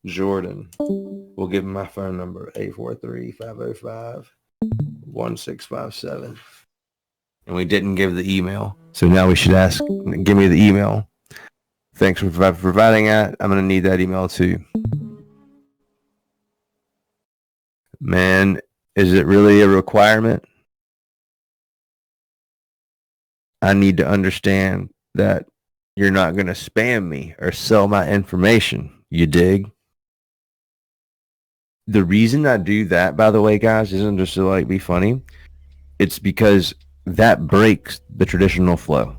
Jordan. We'll give him my phone number, 843-505-1657. And we didn't give the email, so now we should ask. Give me the email. Thanks for providing that. I'm gonna need that email too. Man, is it really a requirement? I need to understand that you're not going to spam me or sell my information. You dig? The reason I do that, by the way, guys, isn't just to like be funny. It's because that breaks the traditional flow.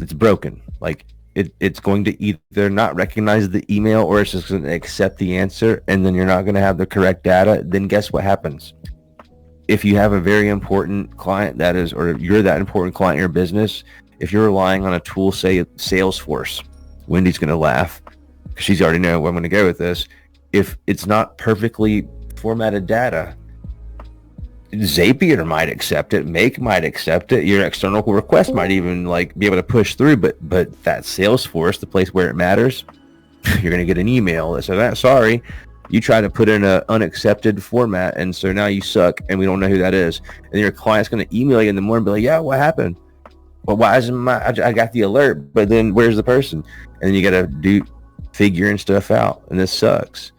It's broken. Like it's going to either not recognize the email or it's just going to accept the answer, and then you're not going to have the correct data. Then guess what happens? If you have a very important client that is, or you're that important client in your business, if you're relying on a tool, say Salesforce, Wendy's going to laugh because she's already know where I'm going to go with this. If it's not perfectly formatted data, Zapier might accept it, Make might accept it, your external request might even like be able to push through, but that Salesforce, the place where it matters, you're going to get an email that says, sorry, you try to put in an unaccepted format, and so now you suck, and we don't know who that is. And your client's going to email you in the morning and be like, yeah, what happened? Well, why isn't I got the alert, but then where's the person? And then you got to do figuring stuff out, and this sucks.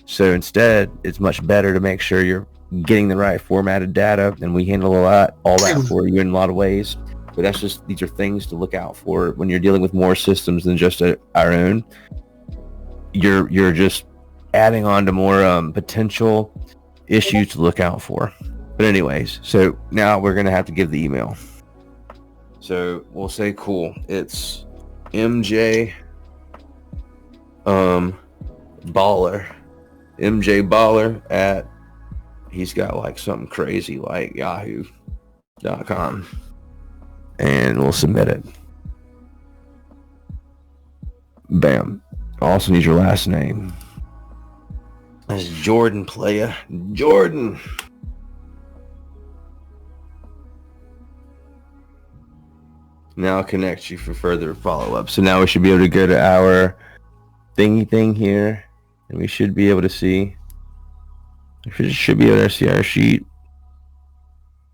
So instead, it's much better to make sure you're getting the right formatted data, and we handle all that for you in a lot of ways. But that's just, these are things to look out for when you're dealing with more systems than just our own. You're just adding on to more potential issues to look out for. But anyways, so now we're going to have to give the email. So we'll say, cool, it's MJ Baller, MJ Baller at, he's got like something crazy like yahoo.com, and we'll submit it. Bam. Also need your last name. That's Jordan, playa. Jordan. Now I'll connect you for further follow-up. So now we should be able to go to our thingy thing here, and we should be able to see. We should be able to see our sheet.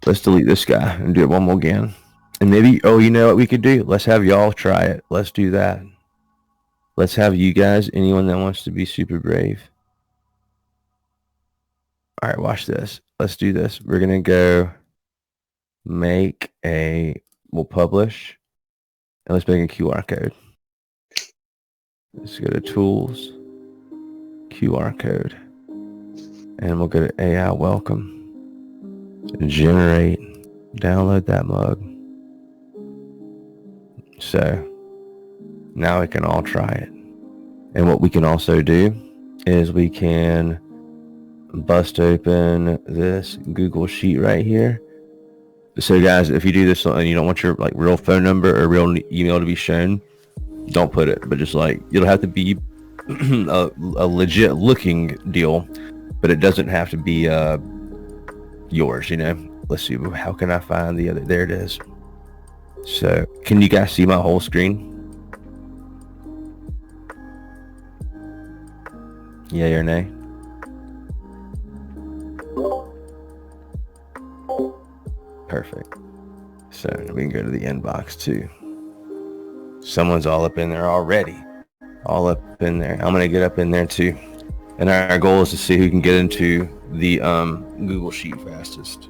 Let's delete this guy and do it one more again. And maybe, oh, you know what we could do? Let's have y'all try it. Let's do that. Let's have you guys, anyone that wants to be super brave. All right, watch this. Let's do this. We're going to go make a, we'll publish, and let's make a QR code. Let's go to tools, QR code, and we'll go to AI welcome, generate, download that mug. So now we can all try it. And what we can also do is we can bust open this Google Sheet right here. So guys, if you do this and you don't want your like real phone number or real email to be shown, don't put it, but just like, it'll have to be a legit looking deal, but it doesn't have to be yours, you know. Let's see, how can I find the other, there it is. So can you guys see my whole screen? Yay or nay? Perfect. So we can go to the inbox too. Someone's all up in there already. All up in there. I'm gonna get up in there too. And our goal is to see who can get into the Google Sheet fastest.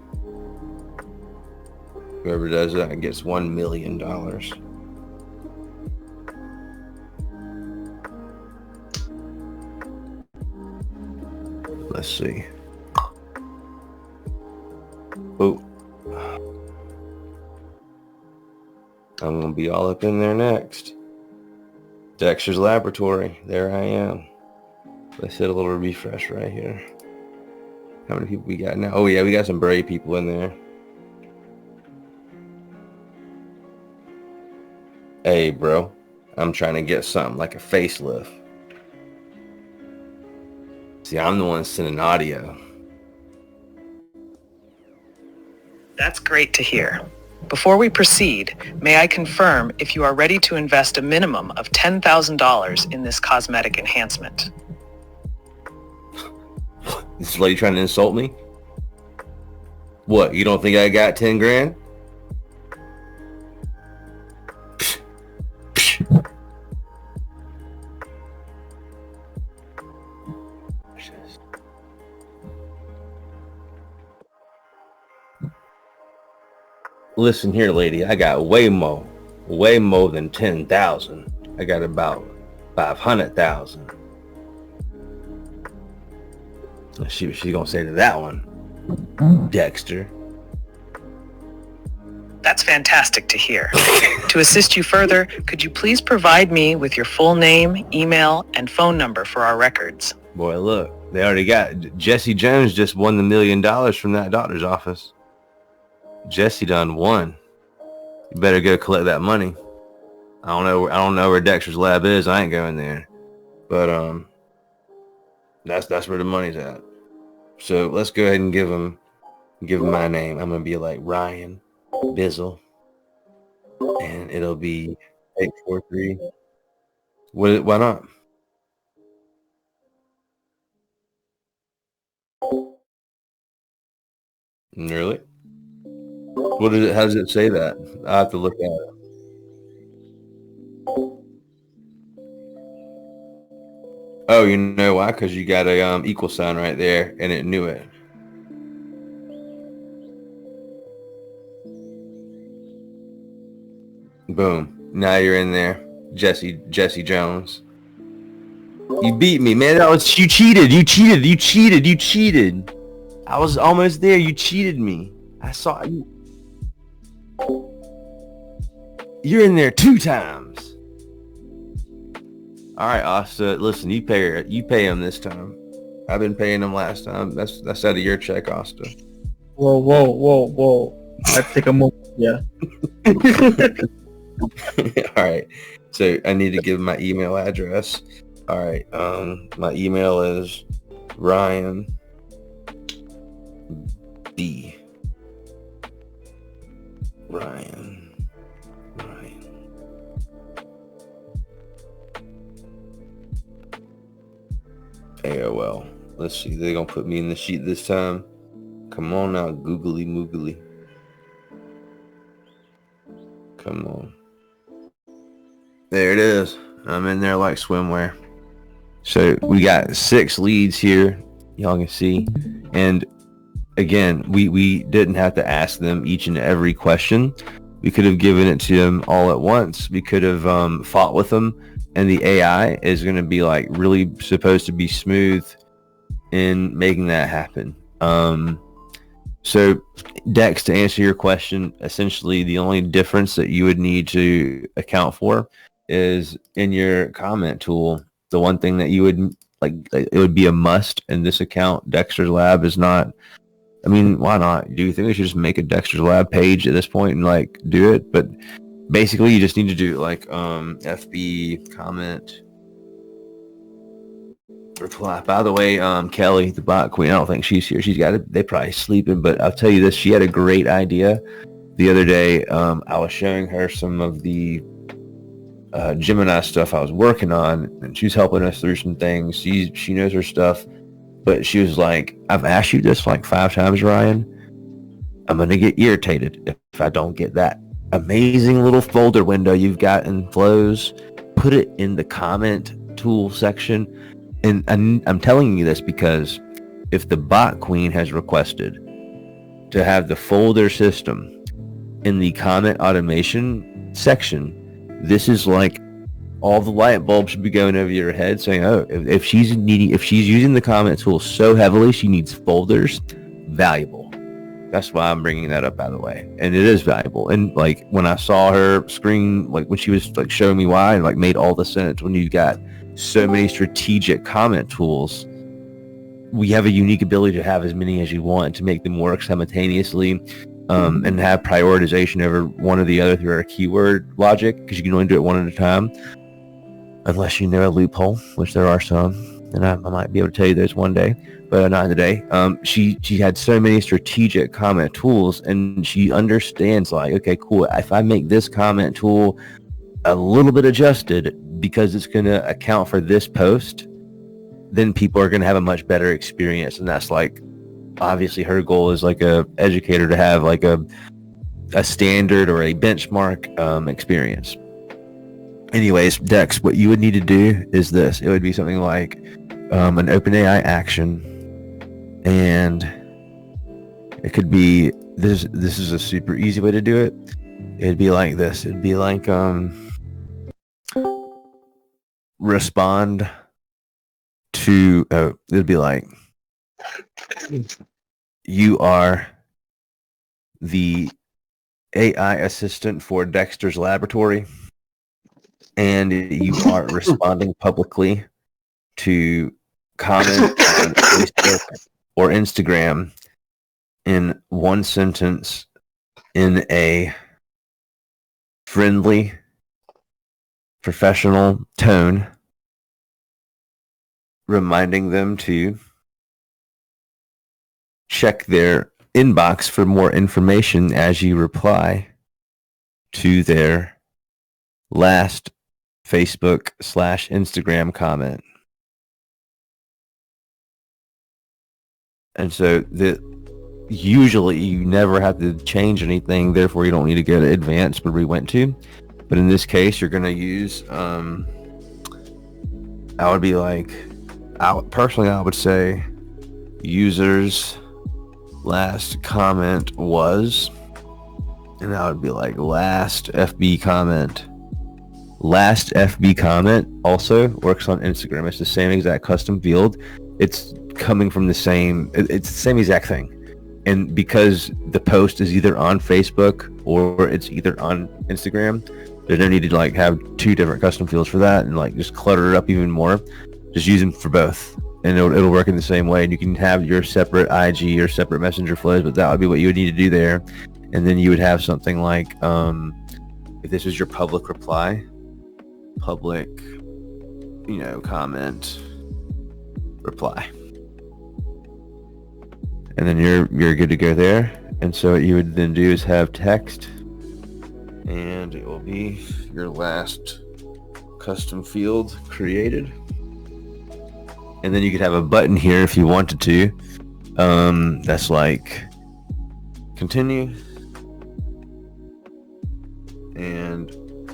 Whoever does that gets $1 million. Let's see. Oh. I'm gonna be all up in there next. Dexter's Laboratory. There I am. Let's hit a little refresh right here. How many people we got now? Oh yeah, we got some brave people in there. Hey bro, I'm trying to get something like a facelift. See, I'm the one sending audio. That's great to hear. Before we proceed, may I confirm if you are ready to invest a minimum of $10,000 in this cosmetic enhancement? This lady trying to insult me? What, you don't think I got 10 grand? Listen here, lady, I got way more than 10,000. I got about 500,000. Let's see what she's gonna say to that one, Dexter. That's fantastic to hear. To assist you further, could you please provide me with your full name, email, and phone number for our records? Boy, look, they already got, Jesse Jones just won the $1 million from that doctor's office. Jesse done won. You better go collect that money. I don't know where Dexter's lab is. I ain't going there. But that's where the money's at. So let's go ahead and give him my name. I'm gonna be like Ryan Bizzle, and it'll be 843. Why not? Really? What is it? How does it say that? I have to look at it. Oh, you know why? Because you got a equal sign right there, and it knew it. Boom. Now you're in there, Jesse Jones. You beat me, man. You cheated. I was almost there. You cheated me. I saw you. You're in there 2 times. All right, Asta. Listen, you pay him this time. I've been paying him last time. That's out of your check, Asta. Whoa. Let's take a moment. Yeah. All right. So I need to give my email address. All right. My email is Ryan B. Ryan. AOL. Let's see. They're gonna put me in the sheet this time. Come on now, googly moogly. Come on. There it is. I'm in there like swimwear. So we got 6 leads here. Y'all can see. And again, we didn't have to ask them each and every question. We could have given it to them all at once. We could have fought with them. And the AI is going to be like really supposed to be smooth in making that happen. So Dex, to answer your question, essentially the only difference that you would need to account for is in your comment tool. The one thing that you would like, it would be a must in this account. Dexter's Lab is not. I mean, why not? Do you think we should just make a Dexter's Lab page at this point and like do it? But basically, you just need to do like FB comment reply. By the way, Kelly, the bot queen, I don't think she's here. She's got it. They probably sleeping, but I'll tell you this: she had a great idea the other day. I was showing her some of the Gemini stuff I was working on, and she's helping us through some things. She knows her stuff, but she was like, "I've asked you this like 5 times, Ryan. I'm gonna get irritated if I don't get that amazing little folder window you've got in Flows. Put it in the comment tool section." And I'm telling you this because if the bot queen has requested to have the folder system in the comment automation section, this is like all the light bulbs should be going over your head saying, oh, if she's using the comment tool so heavily, she needs folders. Valuable. That's why I'm bringing that up, by the way. And it is valuable. And like when I saw her screen, like when she was like showing me why, and like made all the sense when you got so many strategic comment tools, we have a unique ability to have as many as you want to make them work simultaneously, and have prioritization over one or the other through our keyword logic, because you can only do it one at a time unless you know a loophole, which there are some, and I might be able to tell you there's one day, but not today. She had so many strategic comment tools, and she understands like, okay, cool, if I make this comment tool a little bit adjusted because it's going to account for this post, then people are going to have a much better experience. And that's like, obviously her goal is like a educator to have like a standard or a benchmark experience. Anyways, Dex, what you would need to do is this. It would be something like an OpenAI action, and it could be this is a super easy way to do it. It'd be like this. It'd be like respond to it'd be like, you are the AI assistant for Dexter's Laboratory, and you are responding publicly to comment on Facebook or Instagram in one sentence in a friendly, professional tone, reminding them to check their inbox for more information as you reply to their last Facebook/Instagram comment. And so usually you never have to change anything, therefore you don't need to go to advanced where we went to. But in this case, you're going to use, I would be like, I would say user's last comment was, and that would be like last FB comment. Last FB comment also works on Instagram. It's the same exact custom field. It's coming from the same, it's the same exact thing. And because the post is either on Facebook or it's either on Instagram, there's no need to like have 2 different custom fields for that and like just clutter it up even more. Just use them for both, and it'll work in the same way. And you can have your separate IG or separate messenger flows, but that would be what you would need to do there. And then you would have something like, if this is your public reply, public, comment, reply. And then you're good to go there. And so what you would then do is have text, and it will be your last custom field created. And then you could have a button here if you wanted to. That's like continue. And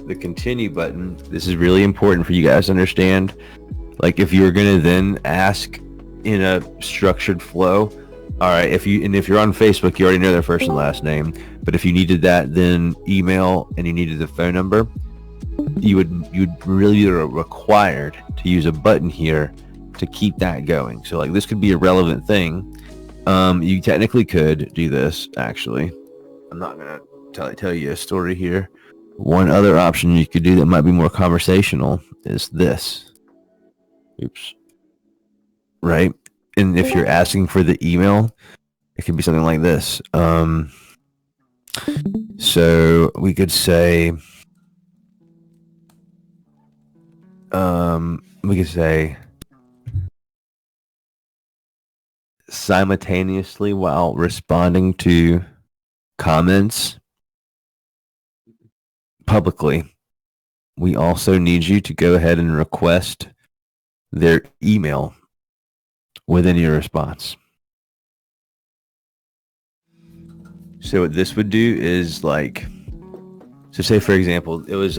the continue button, this is really important for you guys to understand. Like if you're going to then ask in a structured flow, all right, if you're on Facebook, you already know their first and last name. But if you needed that, then email, and you needed the phone number, you'd really be required to use a button here to keep that going. So like this could be a relevant thing. You technically could do this. Actually, I'm not gonna tell you a story here. One other option you could do that might be more conversational is this. Oops. Right. And if you're asking for the email, it could be something like this. So we could say, simultaneously while responding to comments publicly, we also need you to go ahead and request their email within your response. So what this would do is like, so say for example, it was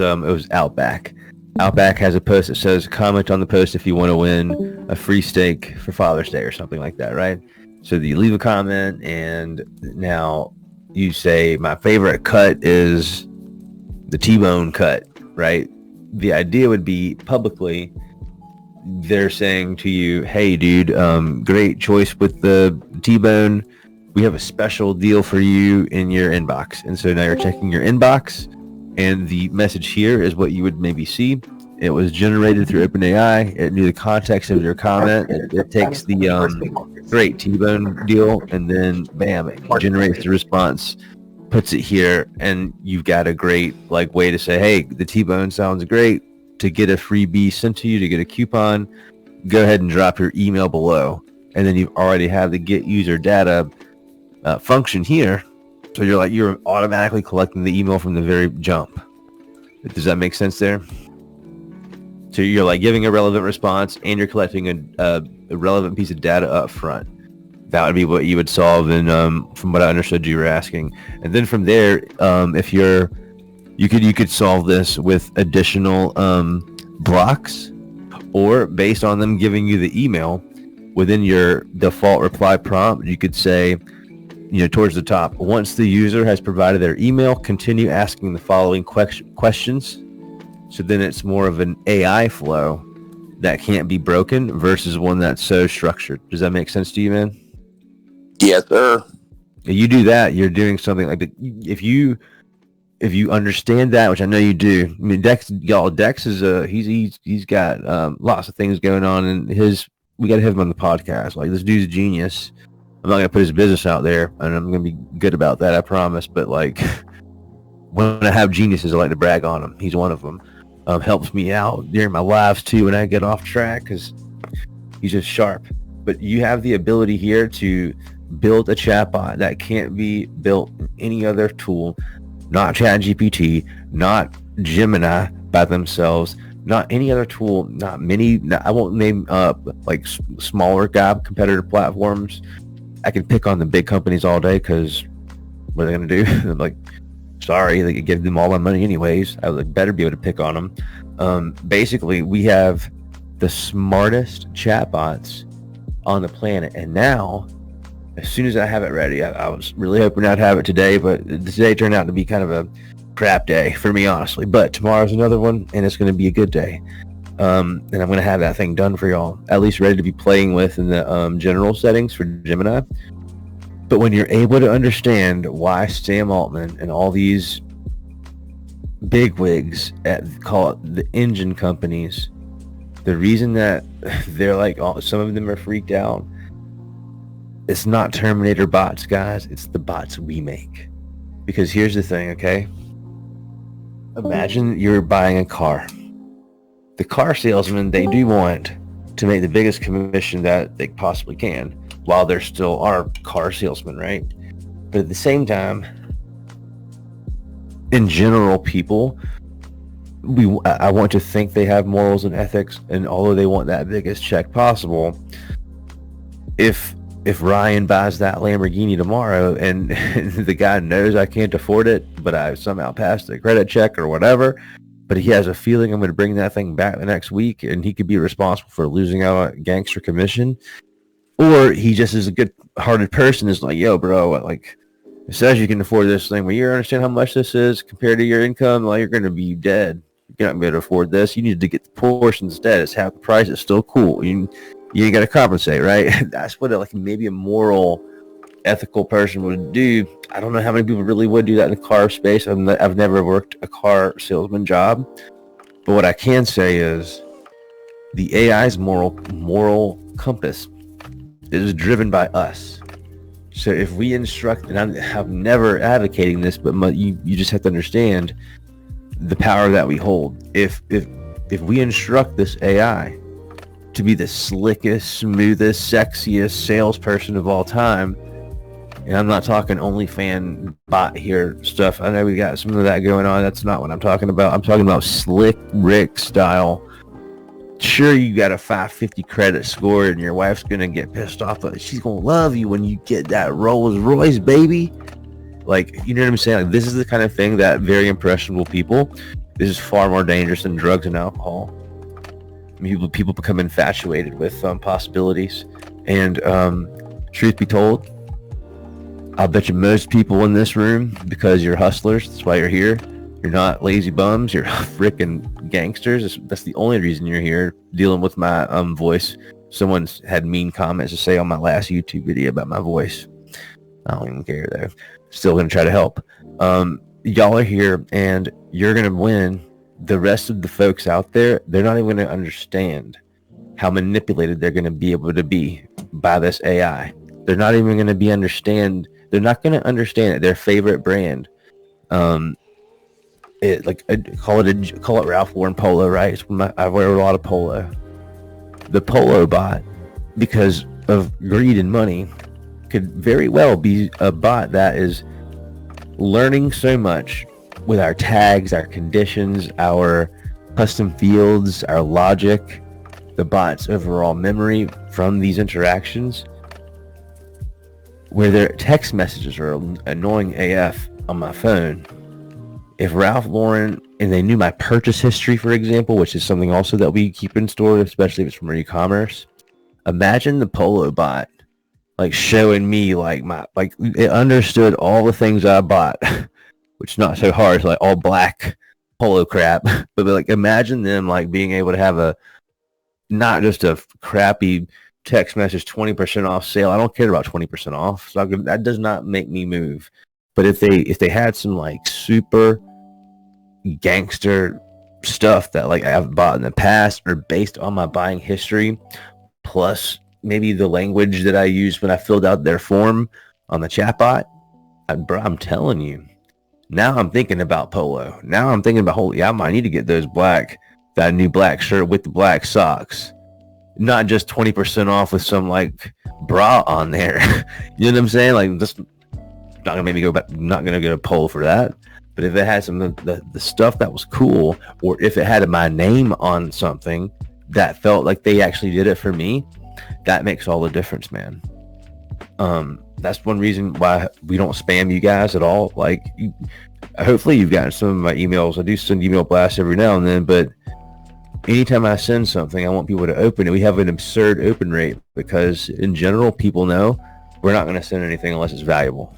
Outback. Outback has a post that says comment on the post if you want to win a free steak for Father's Day or something like that, right? So you leave a comment, and now you say my favorite cut is the T-bone cut, right? The idea would be publicly they're saying to you, hey dude, great choice with the T-bone. We have a special deal for you in your inbox. And so now you're checking your inbox, and the message here is what you would maybe see. It was generated through OpenAI. It knew the context of your comment. It takes the great T-bone deal, and then bam, it generates the response, puts it here, and you've got a great like way to say, hey, the T-bone sounds great. To get a freebie sent to you, to get a coupon, go ahead and drop your email below. And then you already have the get user data function here. So you're automatically collecting the email from the very jump. Does that make sense there? So you're like giving a relevant response, and you're collecting a relevant piece of data up front. That would be what you would solve. And from what I understood, you were asking. And then from there, if you could solve this with additional blocks, or based on them giving you the email within your default reply prompt, you could say, towards the top, once the user has provided their email, continue asking the following questions. So then it's more of an AI flow that can't be broken versus one that's so structured. Does that make sense to you, man? Yes, sir. If you do that, you're doing something like if you understand that, which I know you do. I mean, Dex is he's got lots of things going on, and we got to have him on the podcast. Like, this dude's a genius. I'm not gonna put his business out there, and I'm gonna be good about that, I promise. But like, when I have geniuses, I like to brag on him. He's one of them. Helps me out during my lives too when I get off track, because he's just sharp. But you have the ability here to build a chatbot that can't be built in any other tool. Not ChatGPT, not Gemini by themselves, not any other tool, I won't name like smaller competitor platforms. I can pick on the big companies all day, because what are they going to do? I'm like, sorry, they could give them all my money anyways. I would better be able to pick on them. Basically, we have the smartest chatbots on the planet, and now, as soon as I have it ready, I was really hoping I'd have it today, but today turned out to be kind of a crap day for me, honestly. But tomorrow's another one, and it's going to be a good day. And I'm going to have that thing done for y'all, at least ready to be playing with in the general settings for Gemini. But when you're able to understand why Sam Altman and all these bigwigs at, call it the engine companies, the reason that they're like, some of them are freaked out, it's not Terminator bots, guys. It's the bots we make. Because here's the thing, okay? Imagine you're buying a car. The car salesman, they do want to make the biggest commission that they possibly can, while there still are car salesmen, right? But at the same time, in general, people, I want to think they have morals and ethics, and although they want that biggest check possible, if Ryan buys that Lamborghini tomorrow and the guy knows I can't afford it, but I somehow passed the credit check or whatever, but he has a feeling I'm going to bring that thing back the next week, and he could be responsible for losing out on gangster commission, or he just is a good-hearted person, is like, yo, bro, like, it says you can afford this thing, but you understand how much this is compared to your income? Like, you're going to be dead. You're not going to be able to afford this. You need to get the Porsche instead. It's half the price. It's still cool. You got to compensate, right? That's what like maybe a moral, ethical person would do. I don't know how many people really would do that in the car space. I've never worked a car salesman job, but what I can say is the AI's moral compass is driven by us. So if we instruct, and I'm never advocating this, but you just have to understand the power that we hold. If we instruct this AI to be the slickest, smoothest, sexiest salesperson of all time, and I'm not talking OnlyFans bot here stuff. I know we got some of that going on. That's not what I'm talking about. I'm talking about slick Rick style. Sure, you got a 550 credit score and your wife's gonna get pissed off, but she's gonna love you when you get that Rolls Royce, baby. Like, you know what I'm saying? Like, this is the kind of thing that very impressionable people, this is far more dangerous than drugs and alcohol. People become infatuated with possibilities, and truth be told, I'll bet you most people in this room, because you're hustlers, that's why you're here. You're not lazy bums. You're freaking gangsters. That's the only reason you're here, dealing with my voice. Someone's had mean comments to say on my last YouTube video about my voice. I don't even care though. Still gonna try to help. Y'all are here, and you're gonna win. The rest of the folks out there, they're not even gonna understand how manipulated they're gonna be able to be by this AI. They're not even gonna understand. They're not gonna understand it. Their favorite brand. Call it Ralph Lauren polo, right? I wear a lot of polo. The polo bot, because of greed and money, could very well be a bot that is learning so much with our tags, our conditions, our custom fields, our logic, the bot's overall memory from these interactions, where their text messages are annoying AF on my phone. If Ralph Lauren, and they knew my purchase history, for example, which is something also that we keep in store, especially if it's from e-commerce, imagine the polo bot like showing me like it understood all the things I bought, which is not so hard. It's like all black polo crap, but like imagine them like being able to have not just a crappy text message 20% off sale. I don't care about 20% off, so that does not make me move. But if they had some like super gangster stuff that like I've bought in the past, or based on my buying history, plus maybe the language that I used when I filled out their form on the chatbot, I'm telling you, now I'm thinking about polo. Now I'm thinking about, holy, I might need to get that new black shirt with the black socks, not just 20% off with some like bra on there. You know what I'm saying? Like, just not gonna make me go back. Not gonna get a polo for that. But if it had some of the stuff that was cool, or if it had my name on something that felt like they actually did it for me, that makes all the difference, man. That's one reason why we don't spam you guys at all. Like, hopefully you've gotten some of my emails. I do send email blasts every now and then, but anytime I send something, I want people to open it. We have an absurd open rate because in general, people know we're not going to send anything unless it's valuable.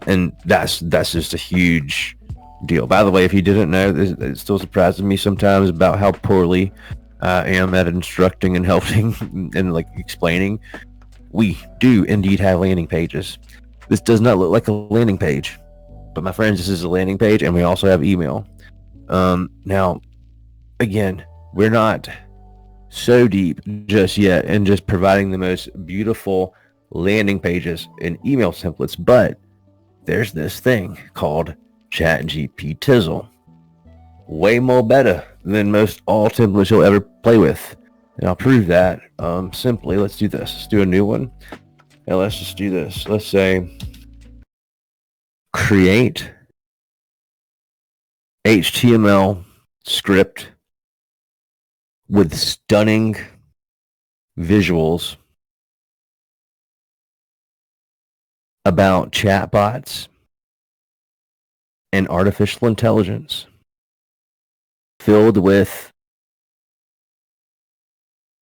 And that's just a huge deal. By the way, if you didn't know, it still surprises me sometimes about how poorly I am at instructing and helping and like explaining we do indeed have landing pages. This does not look like a landing page, but my friends, this is a landing page, and we also have email. Now, again, we're not so deep just yet in just providing the most beautiful landing pages and email templates, but there's this thing called ChatGPT Tizzle. Way more better than most all templates you'll ever play with. And I'll prove that simply. Let's do this. Let's do a new one. And let's just do this. Let's say create HTML script with stunning visuals about chatbots and artificial intelligence, filled with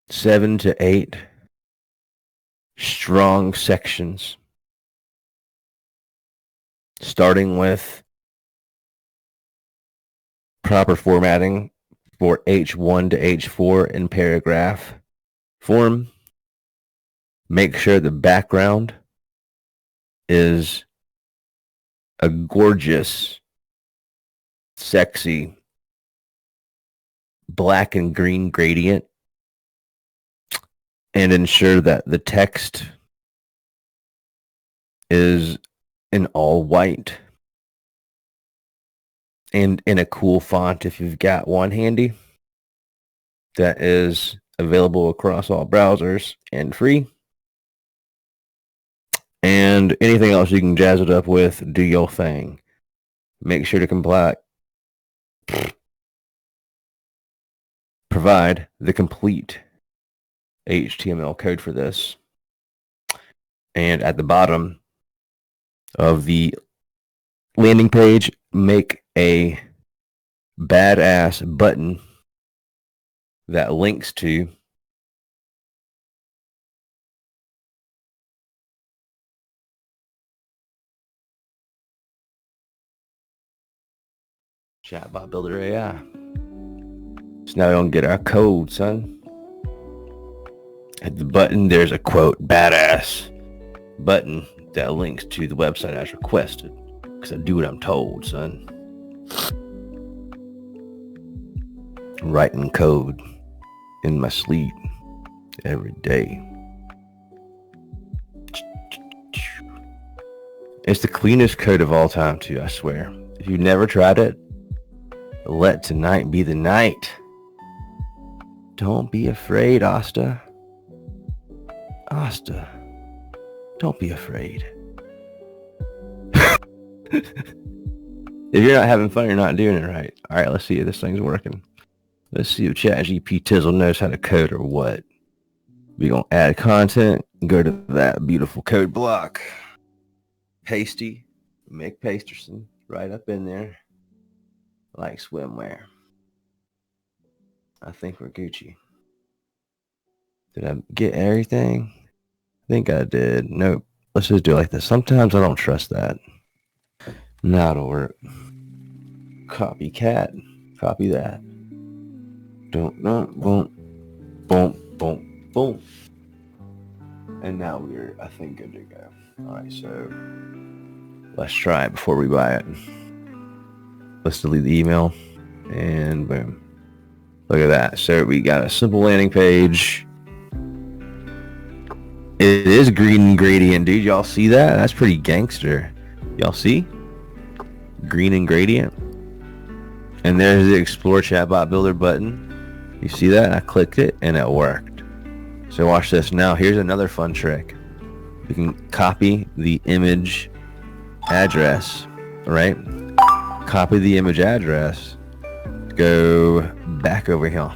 7 to 8 strong sections, starting with proper formatting for H1 to H4 in paragraph form. Make sure the background is a gorgeous, sexy black and green gradient, and ensure that the text is in all white and in a cool font if you've got one handy that is available across all browsers and free. And anything else you can jazz it up with, do your thing. Make sure to provide the complete HTML code for this. And at the bottom of the landing page, make a badass button that links to Chatbot Builder AI. So now we don't get our code, son. At the button, there's a quote, badass button that links to the website as requested. Because I do what I'm told, son. Writing code in my sleep every day. It's the cleanest code of all time, too, I swear. If you've never tried it, let tonight be the night. Don't be afraid, Asta. Asta, don't be afraid. If you're not having fun, you're not doing it right. All right, let's see if this thing's working. Let's see if ChatGPT Tizzle knows how to code or what. We're going to add content, go to that beautiful code block. Pasty, make Pasterson right up in there like swimwear. I think we're Gucci. Did I get everything? I think I did. Nope. Let's just do it like this. Sometimes I don't trust that. Now it'll work. Copycat. Copy that. Don't, boom, boom, boom, boom. And now we're, I think, good to go. All right, so let's try it before we buy it. Let's delete the email, and boom. Look at that. So we got a simple landing page. It is green gradient, dude. Y'all see that? That's pretty gangster. Y'all see? Green and gradient. And there's the Explore Chatbot Builder button. You see that? I clicked it and it worked. So watch this. Now here's another fun trick. We can copy the image address, right? Copy the image address. Go back over here.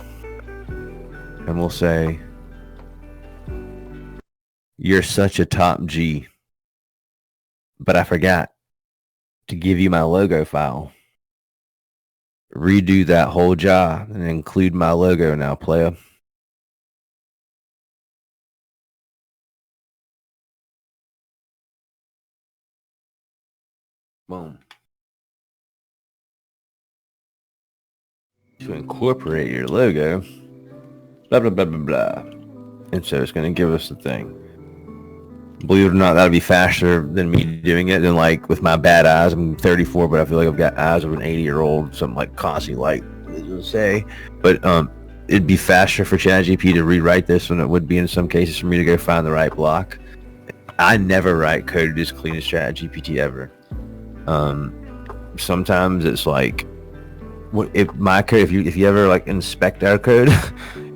And we'll say, you're such a top G, but I forgot to give you my logo file. Redo that whole job and include my logo now, player. Boom. To incorporate your logo, blah, blah, blah, blah, blah. And so it's going to give us the thing. Believe it or not, that'd be faster than me doing it. And like with my bad eyes, I'm 34, but I feel like I've got eyes of an 80-year-old. Something like constantly like say, but it'd be faster for ChatGPT to rewrite this than it would be in some cases for me to go find the right block. I never write code as clean as ChatGPT ever. Sometimes it's like, if my code, if you ever like inspect our code,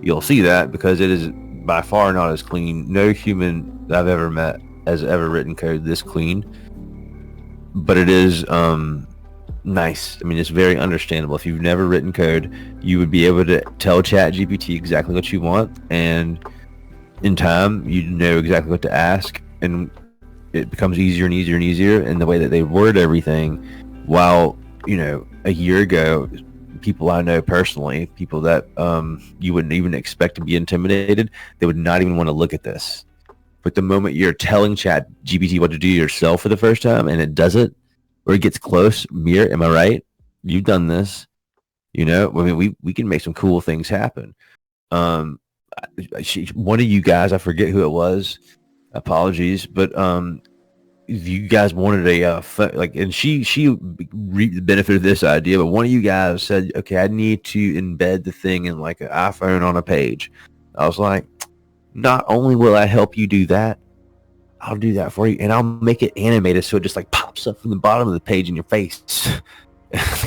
you'll see that because it is by far not as clean. No human that I've ever met has ever written code this clean, but it is nice. I mean, it's very understandable. If you've never written code, you would be able to tell ChatGPT exactly what you want, and in time, you know exactly what to ask, and it becomes easier and easier and easier. And the way that they word everything, while a year ago, people I know personally, people that you wouldn't even expect to be intimidated, they would not even want to look at this. But the moment you're telling ChatGPT what to do yourself for the first time, and it does it, or it gets close, Mir, am I right? You've done this. I mean, we can make some cool things happen. One of you guys, I forget who it was. Apologies, but you guys wanted and she reaped the benefit of this idea, but one of you guys said, okay, I need to embed the thing in like an iPhone on a page. I was like, not only will I help you do that, I'll do that for you, and I'll make it animated so it just like pops up from the bottom of the page in your face.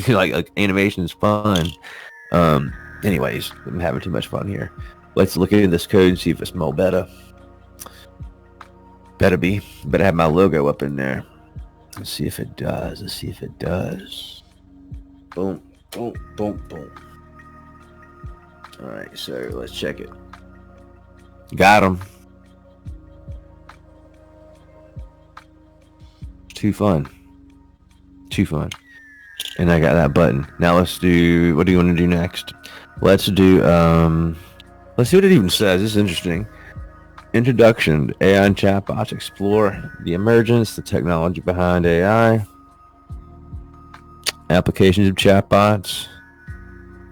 like animation is fun. Anyways, I'm having too much fun here. Let's look into this code and see if it's more better. Better have my logo up in there. Let's see if it does. Boom, boom, boom, boom. All right, so let's check it. Got him. Too fun. And I got that button. Now let's do, what do you want to do next? Let's do, let's see what it even says. This is interesting. Introduction to AI and chatbots. Explore the emergence, the technology behind AI. Applications of chatbots.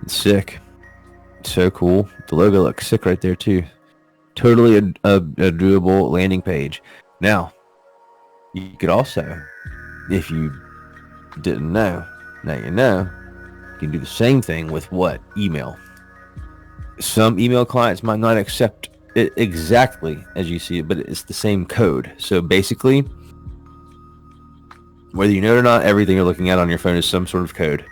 It's sick. It's so cool. The logo looks sick right there too. Totally a doable landing page. Now, you could also, if you didn't know, now you know, you can do the same thing with what? Email. Some email clients might not accept it exactly as you see it, but it's the same code. So basically, whether you know it or not, everything you're looking at on your phone is some sort of code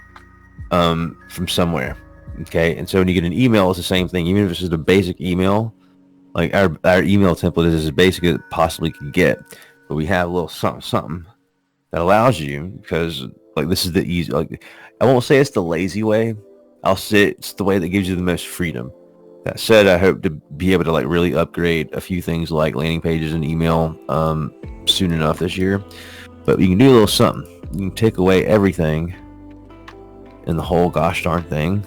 from somewhere. Okay, and so when you get an email, it's the same thing. Even if it's just a basic email, like our email template is as basic as it possibly can get, but we have a little something that allows you, because like this is the easy, like I won't say it's the lazy way, I'll say it's the way that gives you the most freedom. That said, I hope to be able to like really upgrade a few things like landing pages and email soon enough this year. But you can do a little something. You can take away everything in the whole gosh darn thing.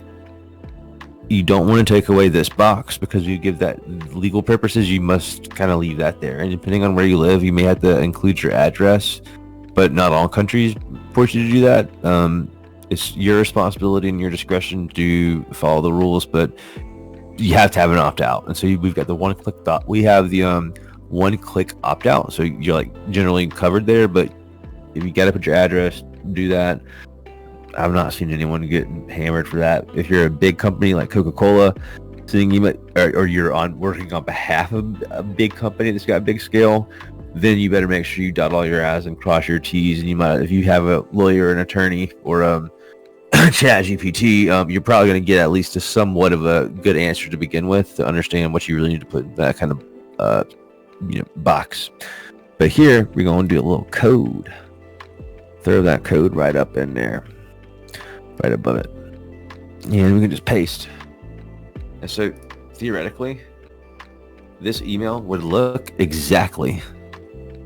You don't want to take away this box because you give that legal purposes. You must kind of leave that there. And depending on where you live, you may have to include your address. But not all countries force you to do that. It's your responsibility and your discretion to follow the rules, but you have to have an opt-out. And so we've got the one-click we have the one-click opt-out. So you're like generally covered there, but if you got to put your address, do that. I've not seen anyone get hammered for that. If you're a big company like Coca-Cola, seeing you or you're working on behalf of a big company that's got big scale, then you better make sure you dot all your I's and cross your T's. And you might, if you have a lawyer, an attorney, or ChatGPT, you're probably going to get at least a somewhat of a good answer to begin with to understand what you really need to put in that kind of box. But here we're going to do a little code. Throw that code right up in there, right above it, and we can just paste. And so theoretically, this email would look exactly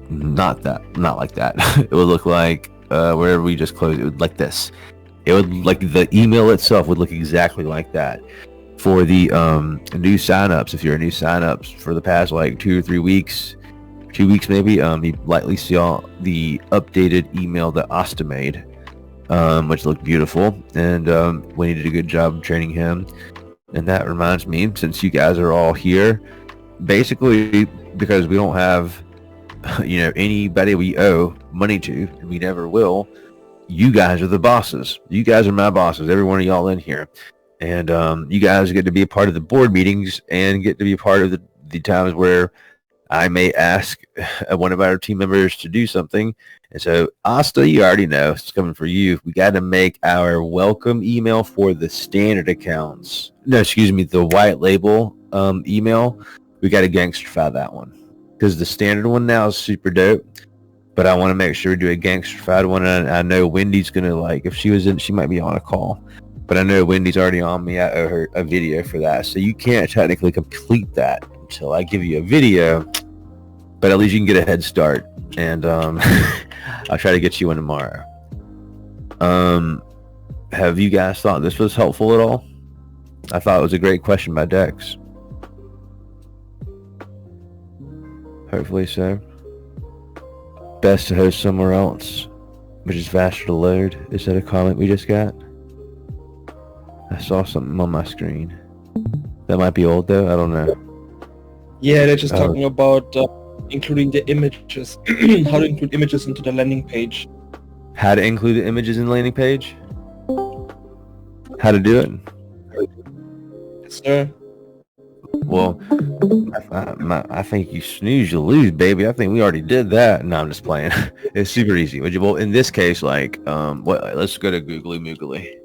not like that. It would look like where we just closed. It would like this. It would like the email itself would look exactly like that. For the new signups, if you're a new signups for the past like 2 or 3 weeks, 2 weeks maybe, you likely saw the updated email that Asta made, which looked beautiful, and we did a good job training him. And that reminds me, since you guys are all here, basically because we don't have anybody we owe money to, and we never will, you guys are the bosses. You guys are my bosses, every one of y'all in here. And you guys get to be a part of the board meetings and get to be a part of the times where I may ask one of our team members to do something. And so, Asta, you already know it's coming for you. We got to make our welcome email for the standard accounts. No, excuse me, the white label email. We got to gangsterify that one because the standard one now is super dope. But I want to make sure we do a gangsterfied one. And I know Wendy's going to, like, if she was in, she might be on a call. But I know Wendy's already on me. I owe her a video for that. So you can't technically complete that until I give you a video. But at least you can get a head start. And I'll try to get you one tomorrow. Have you guys thought this was helpful at all? I thought it was a great question by Dex. Hopefully so. Best to host somewhere else, which is faster to load. Is that a comment we just got? I saw something on my screen. That might be old though. I don't know. Yeah, they're just talking about including the images. How to include images into the landing page. How to include the images in the landing page? How to do it? Yes, sir. Well, I think you snooze, you lose, baby. I think we already did that. No, I'm just playing. It's super easy. Well, in this case, like, let's go to Googly Moogly.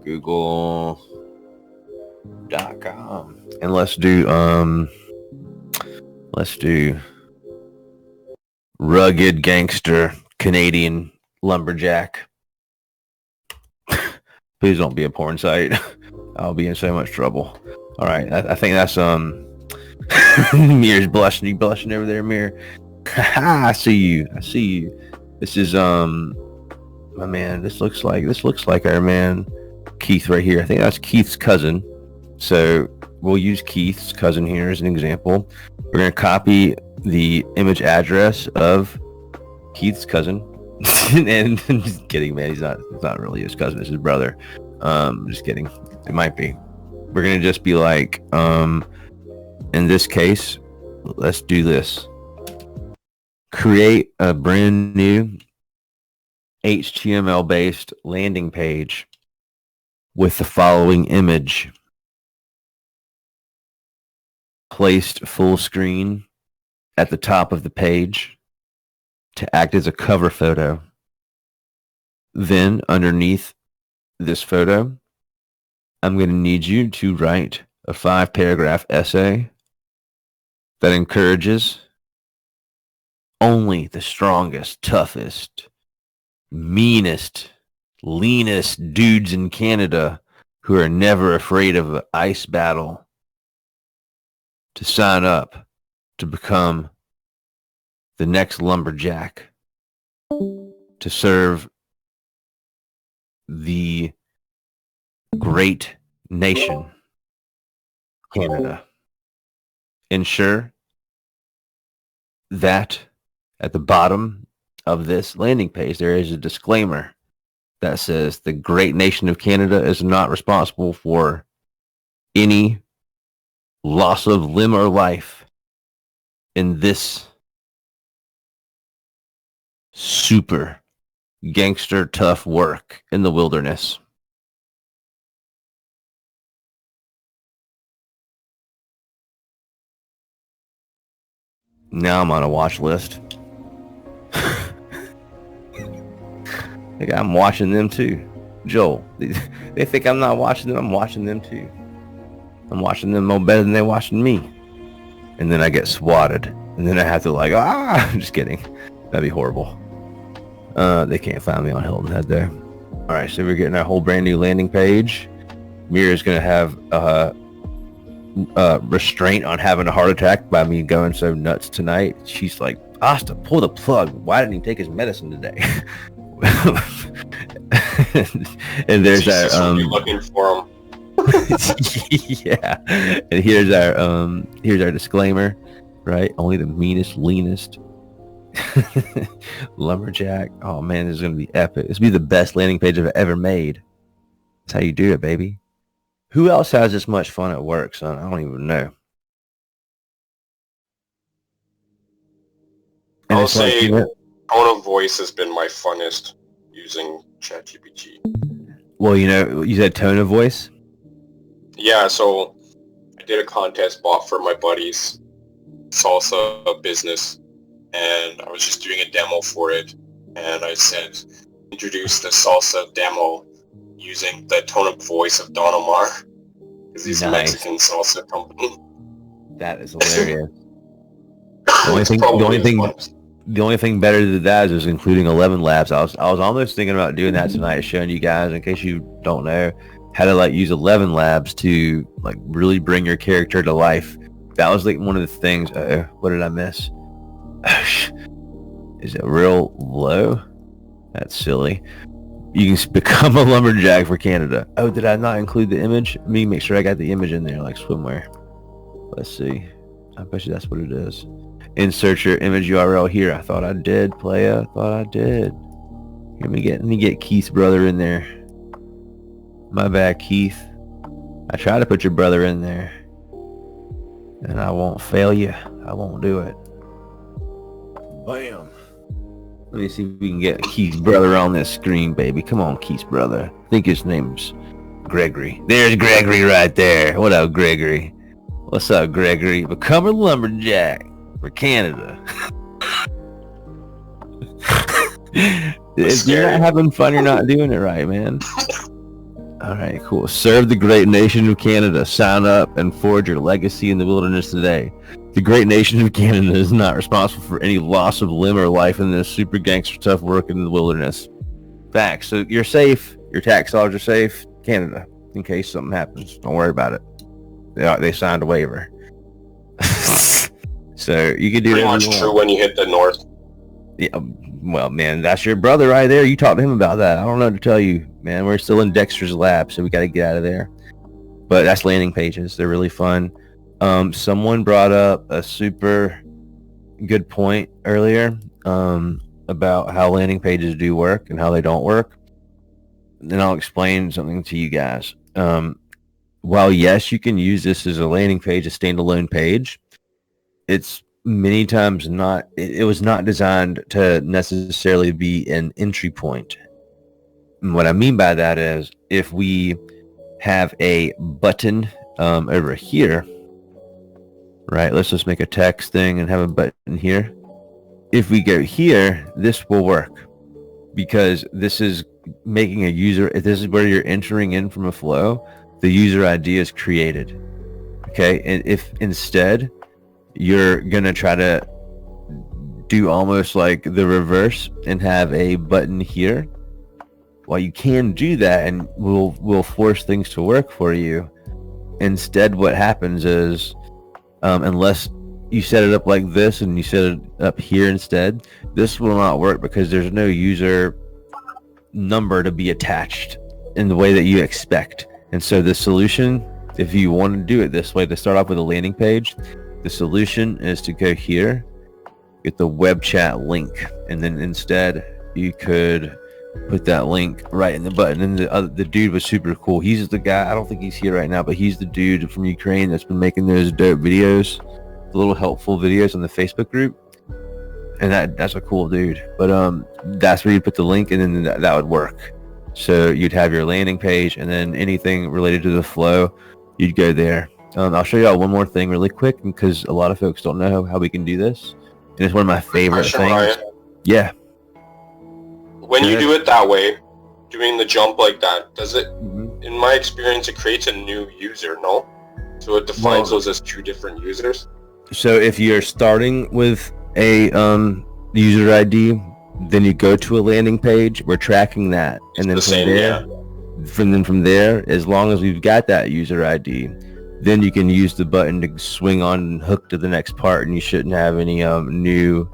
Google.com. And let's do rugged gangster Canadian lumberjack. Please don't be a porn site. I'll be in so much trouble. All right, I think that's Mir's blushing. You blushing over there, Mir? I see you. This is my man. This looks like our man Keith right here. I think that's Keith's cousin. So we'll use Keith's cousin here as an example. We're gonna copy the image address of Keith's cousin. And just kidding, man. It's not really his cousin. It's his brother. Just kidding. It might be. We're gonna just be like, in this case, let's do this. Create a brand new HTML-based landing page with the following image placed full screen at the top of the page to act as a cover photo. Then underneath this photo, I'm going to need you to write a 5-paragraph essay that encourages only the strongest, toughest, meanest, leanest dudes in Canada who are never afraid of an ice battle to sign up to become the next lumberjack to serve the great nation, Canada. Ensure that at the bottom of this landing page there is a disclaimer that says the great nation of Canada is not responsible for any loss of limb or life in this super gangster tough work in the wilderness. Now I'm on a watch list. I'm watching them too. Joel, they think I'm not watching them. I'm watching them too. I'm watching them more better than they're watching me. And then I get swatted. And then I have to I'm just kidding. That'd be horrible. They can't find me on Hilton Head there. All right, so we're getting our whole brand new landing page. Mira's going to have restraint on having a heart attack by me going so nuts tonight. She's like, Asta, pull the plug. Why didn't he take his medicine today? And there's our looking for him. Yeah, and here's our disclaimer, right? Only the meanest, leanest lumberjack. Oh man, this is gonna be epic. This will be the best landing page I've ever made. That's how you do it, baby. Who else has this much fun at work, son? I don't even know. And I'll it's like, say tone of voice has been my funnest using ChatGPT. well, you said tone of voice. Yeah, so I did a contest bought for my buddy's salsa business, and I was just doing a demo for it, and I said, introduce the salsa demo using the tone of voice of Don Omar, because he's Nice. a Mexican salsa company. That is hilarious. It's the probably only the thing funnest. The only thing better than that is including 11 labs. I was almost thinking about doing that tonight, showing you guys, in case you don't know, how to like use 11 labs to like really bring your character to life. That was like one of the things. What did I miss? Is it real low? That's silly. You can become a lumberjack for Canada. Oh, did I not include the image? Let me make sure I got the image in there, like swimwear. Let's see. I bet you that's what it is. Insert your image URL here. I thought I did, playa. I thought I did. Let me get Keith's brother in there. My bad, Keith. I try to put your brother in there, and I won't fail you. I won't do it. Bam. Let me see if we can get Keith's brother on this screen, baby. Come on, Keith's brother. I think his name's Gregory. There's Gregory right there. What up, Gregory? What's up, Gregory? Become a lumberjack for Canada. If you're not having fun, you're not doing it right, man. All right, cool. Serve the great nation of Canada. Sign up and forge your legacy in the wilderness today. The great nation of Canada is not responsible for any loss of limb or life in this super gangster tough work in the wilderness. Facts. So you're safe. Your tax dollars are safe. Canada, in case something happens. Don't worry about it. They signed a waiver. So you can do Pretty much true when you hit the north. Yeah, well, man, that's your brother right there. You talked to him about that. I don't know what to tell you, man. We're still in Dexter's lab, so we got to get out of there. But that's landing pages. They're really fun. Someone brought up a super good point earlier about how landing pages do work and how they don't work. Then I'll explain something to you guys. While, yes, you can use this as a landing page, a standalone page, it's many times not, it was not designed to necessarily be an entry point. And what I mean by that is, if we have a button over here, right, let's just make a text thing and have a button here. If we go here, this will work, because this is making a user, if this is where you're entering in from a flow, the user ID is created. Okay, and if instead you're gonna try to do almost like the reverse and have a button here, well, you can do that, and we'll force things to work for you. Instead, what happens is, unless you set it up like this and you set it up here instead, this will not work, because there's no user number to be attached in the way that you expect. And so the solution, if you want to do it this way, to start off with a landing page, the solution is to go here, get the web chat link, and then instead you could put that link right in the button. And the dude was super cool. He's the guy, I don't think he's here right now, but he's the dude from Ukraine that's been making those dope videos, the little helpful videos on the Facebook group. And that's a cool dude. But that's where you put the link, and then that would work. So you'd have your landing page, and then anything related to the flow, you'd go there. I'll show y'all one more thing really quick, because a lot of folks don't know how we can do this, and it's one of my favorite things. Ryan. Yeah. When you do it that way, doing the jump like that, does it? In my experience, it creates a new user. No, so it defines those as two different users. So if you're starting with a user ID, then you go to a landing page. We're tracking that, and then from there, as long as we've got that user ID, then you can use the button to swing on and hook to the next part, and you shouldn't have any new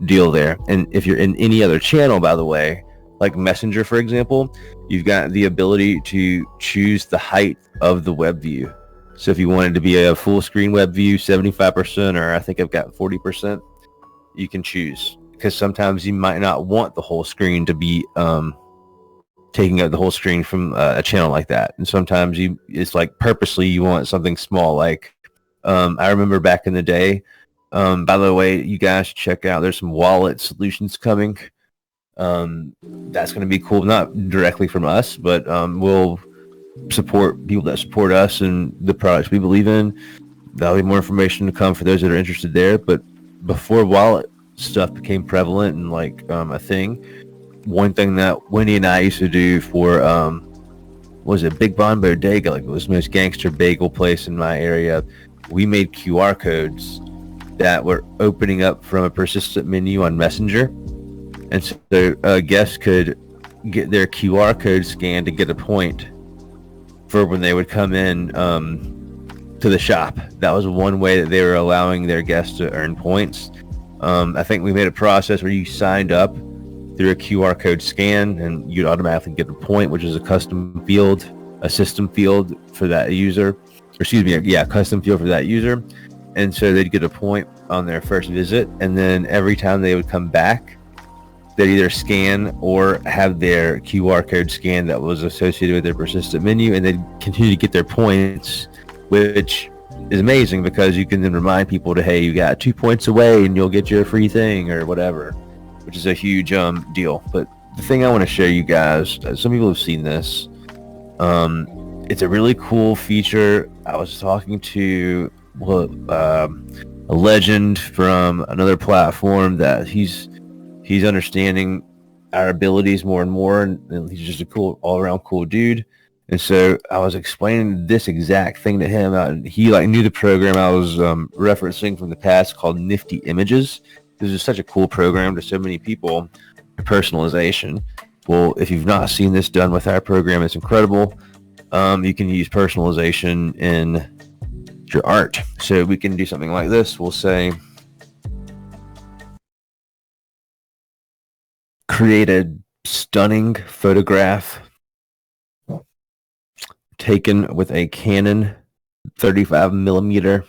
deal there. And if you're in any other channel, by the way, like Messenger, for example, you've got the ability to choose the height of the web view. So if you wanted to be a full screen web view, 75%, or I think I've got 40%, you can choose, because sometimes you might not want the whole screen to be taking up the whole screen from a channel like that. And sometimes it's like purposely you want something small. Like I remember back in the day, By the way, you guys should check out. There's some wallet solutions coming. That's going to be cool. Not directly from us, but we'll support people that support us and the products we believe in. There'll be more information to come for those that are interested there. But before wallet stuff became prevalent and like a thing, one thing that Wendy and I used to do for was it Big Bon Bodega, like it was the most gangster bagel place in my area. We made QR codes that were opening up from a persistent menu on Messenger, and so guests could get their QR code scanned to get a point for when they would come in to the shop. That was one way that they were allowing their guests to earn points. I think we made a process where you signed up through a QR code scan and you'd automatically get a point, which is a custom field, a system field for that user. Or excuse me, yeah, custom field for that user. And so they'd get a point on their first visit, and then every time they would come back, they'd either scan or have their QR code scanned that was associated with their persistent menu, and they'd continue to get their points, which is amazing because you can then remind people to, hey, you got 2 points away and you'll get your free thing or whatever, which is a huge deal. But the thing I want to show you guys, some people have seen this. It's a really cool feature. I was talking to a legend from another platform that he's understanding our abilities more and more, and he's just a cool, all-around cool dude. And so I was explaining this exact thing to him, and he like knew the program I was referencing from the past called Nifty Images. This is such a cool program to so many people. Personalization. Well, if you've not seen this done with our program, it's incredible. You can use personalization in your art. So we can do something like this. We'll say, create a stunning photograph taken with a Canon 35mm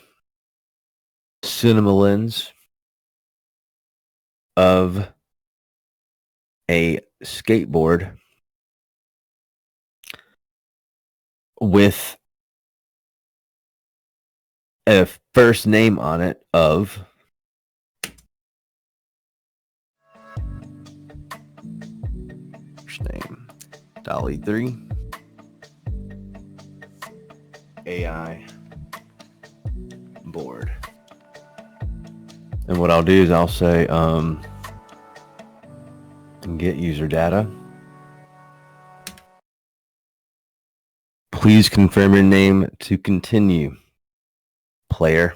cinema lens of a skateboard with a first name on it of first name Dolly 3 AI board. And what I'll do is I'll say get user data. Please confirm your name to continue. Player.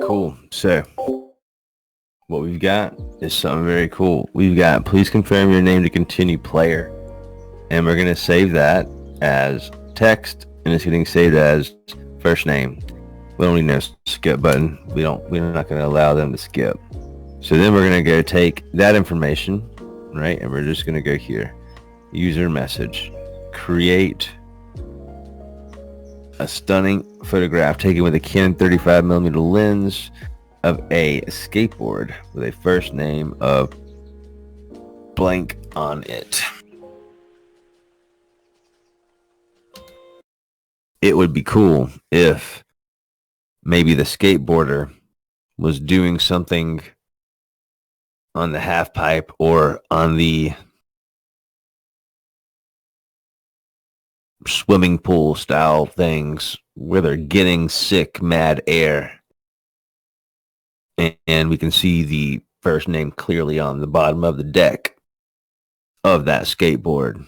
Cool. So what we've got is something very cool. We've got please confirm your name to continue player. And we're going to save that as text, and it's getting saved as first name. We don't need no skip button. We're not going to allow them to skip. So then we're going to go take that information, right? And we're just going to go here. User message. Create a stunning photograph taken with a Canon 35mm lens of a skateboard with a first name of blank on it. It would be cool if maybe the skateboarder was doing something on the half pipe or on the swimming pool style things where they're getting sick mad air, and we can see the first name clearly on the bottom of the deck of that skateboard.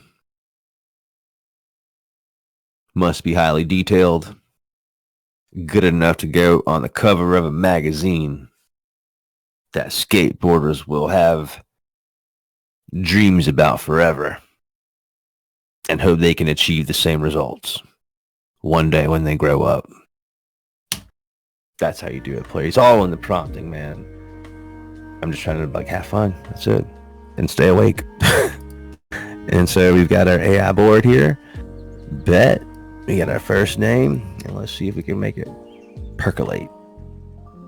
Must be highly detailed, good enough to go on the cover of a magazine. that skateboarders will have dreams about forever and hope they can achieve the same results one day when they grow up. That's how you do it, player. It's all in the prompting, man. I'm just trying to like have fun. That's it. And stay awake. And so we've got our AI board here. Bet. We got our first name. And let's see if we can make it percolate.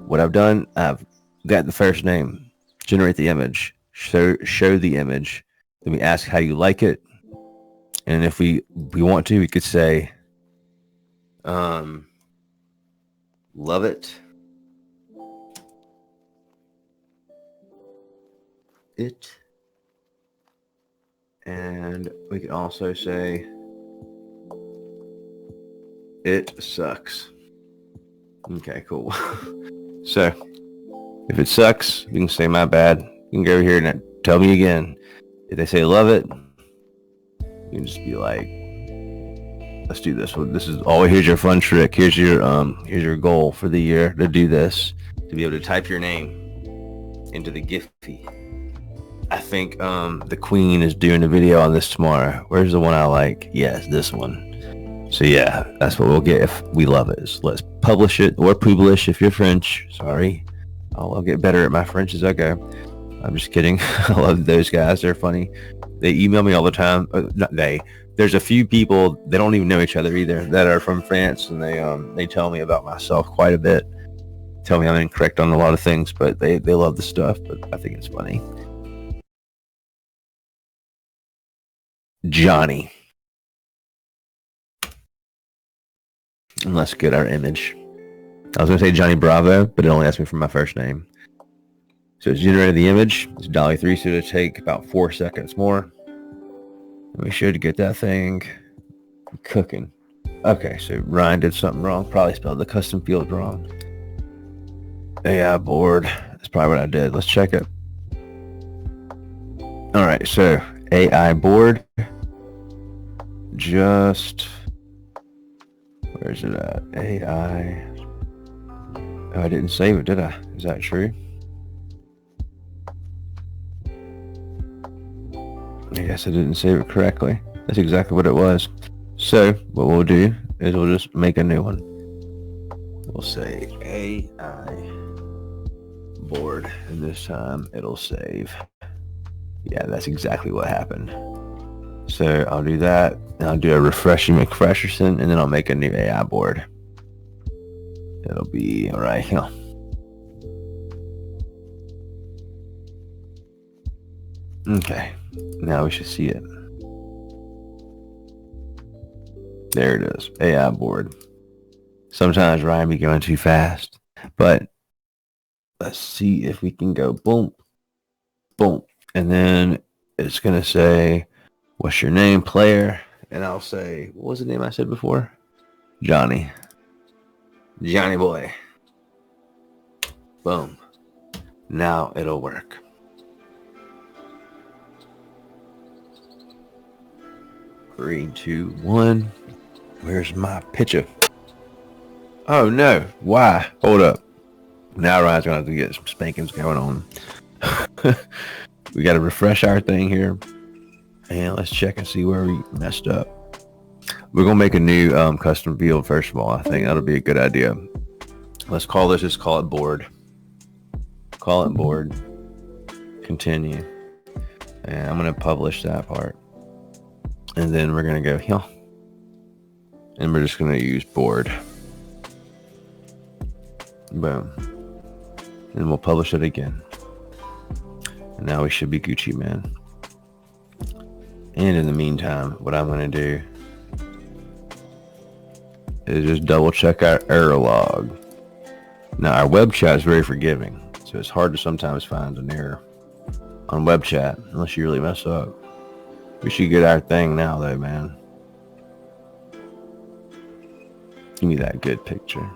What I've done, I've got the first name. Generate the image. Show the image. Then we ask how you like it. And if we want to, we could say, love it. And we could also say, it sucks. Okay, cool. So, if it sucks, you can say my bad. You can go over here and tell me again. If they say love it, you can just be like, let's do this one. This is here's your fun trick. Here's your goal for the year to do this, to be able to type your name into the Giphy. I think the Queen is doing a video on this tomorrow. Where's the one I like? Yes, this one. So yeah, that's what we'll get if we love it. So let's publish it, or publish if you're French. Sorry. I'll get better at my French as I go. I'm just kidding. I love those guys. They're funny. They email me all the time. Not they. There's a few people, they don't even know each other either, that are from France, and they tell me about myself quite a bit. Tell me I'm incorrect on a lot of things, but they love the stuff, but I think it's funny. Johnny. And let's get our image. I was going to say Johnny Bravo, but it only asked me for my first name. So it's generated the image. It's DALL-E 3, so it'll take about 4 seconds more. We should get that thing cooking. Okay, so Ryan did something wrong. Probably spelled the custom field wrong. AI board. That's probably what I did. Let's check it. All right, so AI board. Just... where's it at? AI... oh, I didn't save it, did I? Is that true? I guess I didn't save it correctly. That's exactly what it was. So, what we'll do is we'll just make a new one. We'll say AI board, and this time it'll save. Yeah, that's exactly what happened. So, I'll do that, and I'll do a refreshing McFresherson, and then I'll make a new AI board. It'll be alright here. Okay, now we should see it. There it is, AI board. Sometimes Ryan be going too fast, but let's see if we can go boom, boom, and then it's gonna say, "What's your name, player?" And I'll say, what was the name I said before? Johnny. Johnny boy. Boom. Now it'll work. Three, 2, 1. Where's my picture? Oh no. Why? Hold up. Now Ryan's gonna have to get some spankings going on. We gotta refresh our thing here. And let's check and see where we messed up. We're gonna make a new custom field first of all. I think that'll be a good idea. Let's call this, just call it board. Call it board. Continue. And I'm gonna publish that part. And then we're gonna go here. And we're just gonna use board. Boom. And we'll publish it again. And now we should be Gucci, man. And in the meantime, what I'm gonna do is just double check our error log. Now our web chat is very forgiving, so it's hard to sometimes find an error on web chat unless you really mess up. We should get our thing now though, man. Give me that good picture.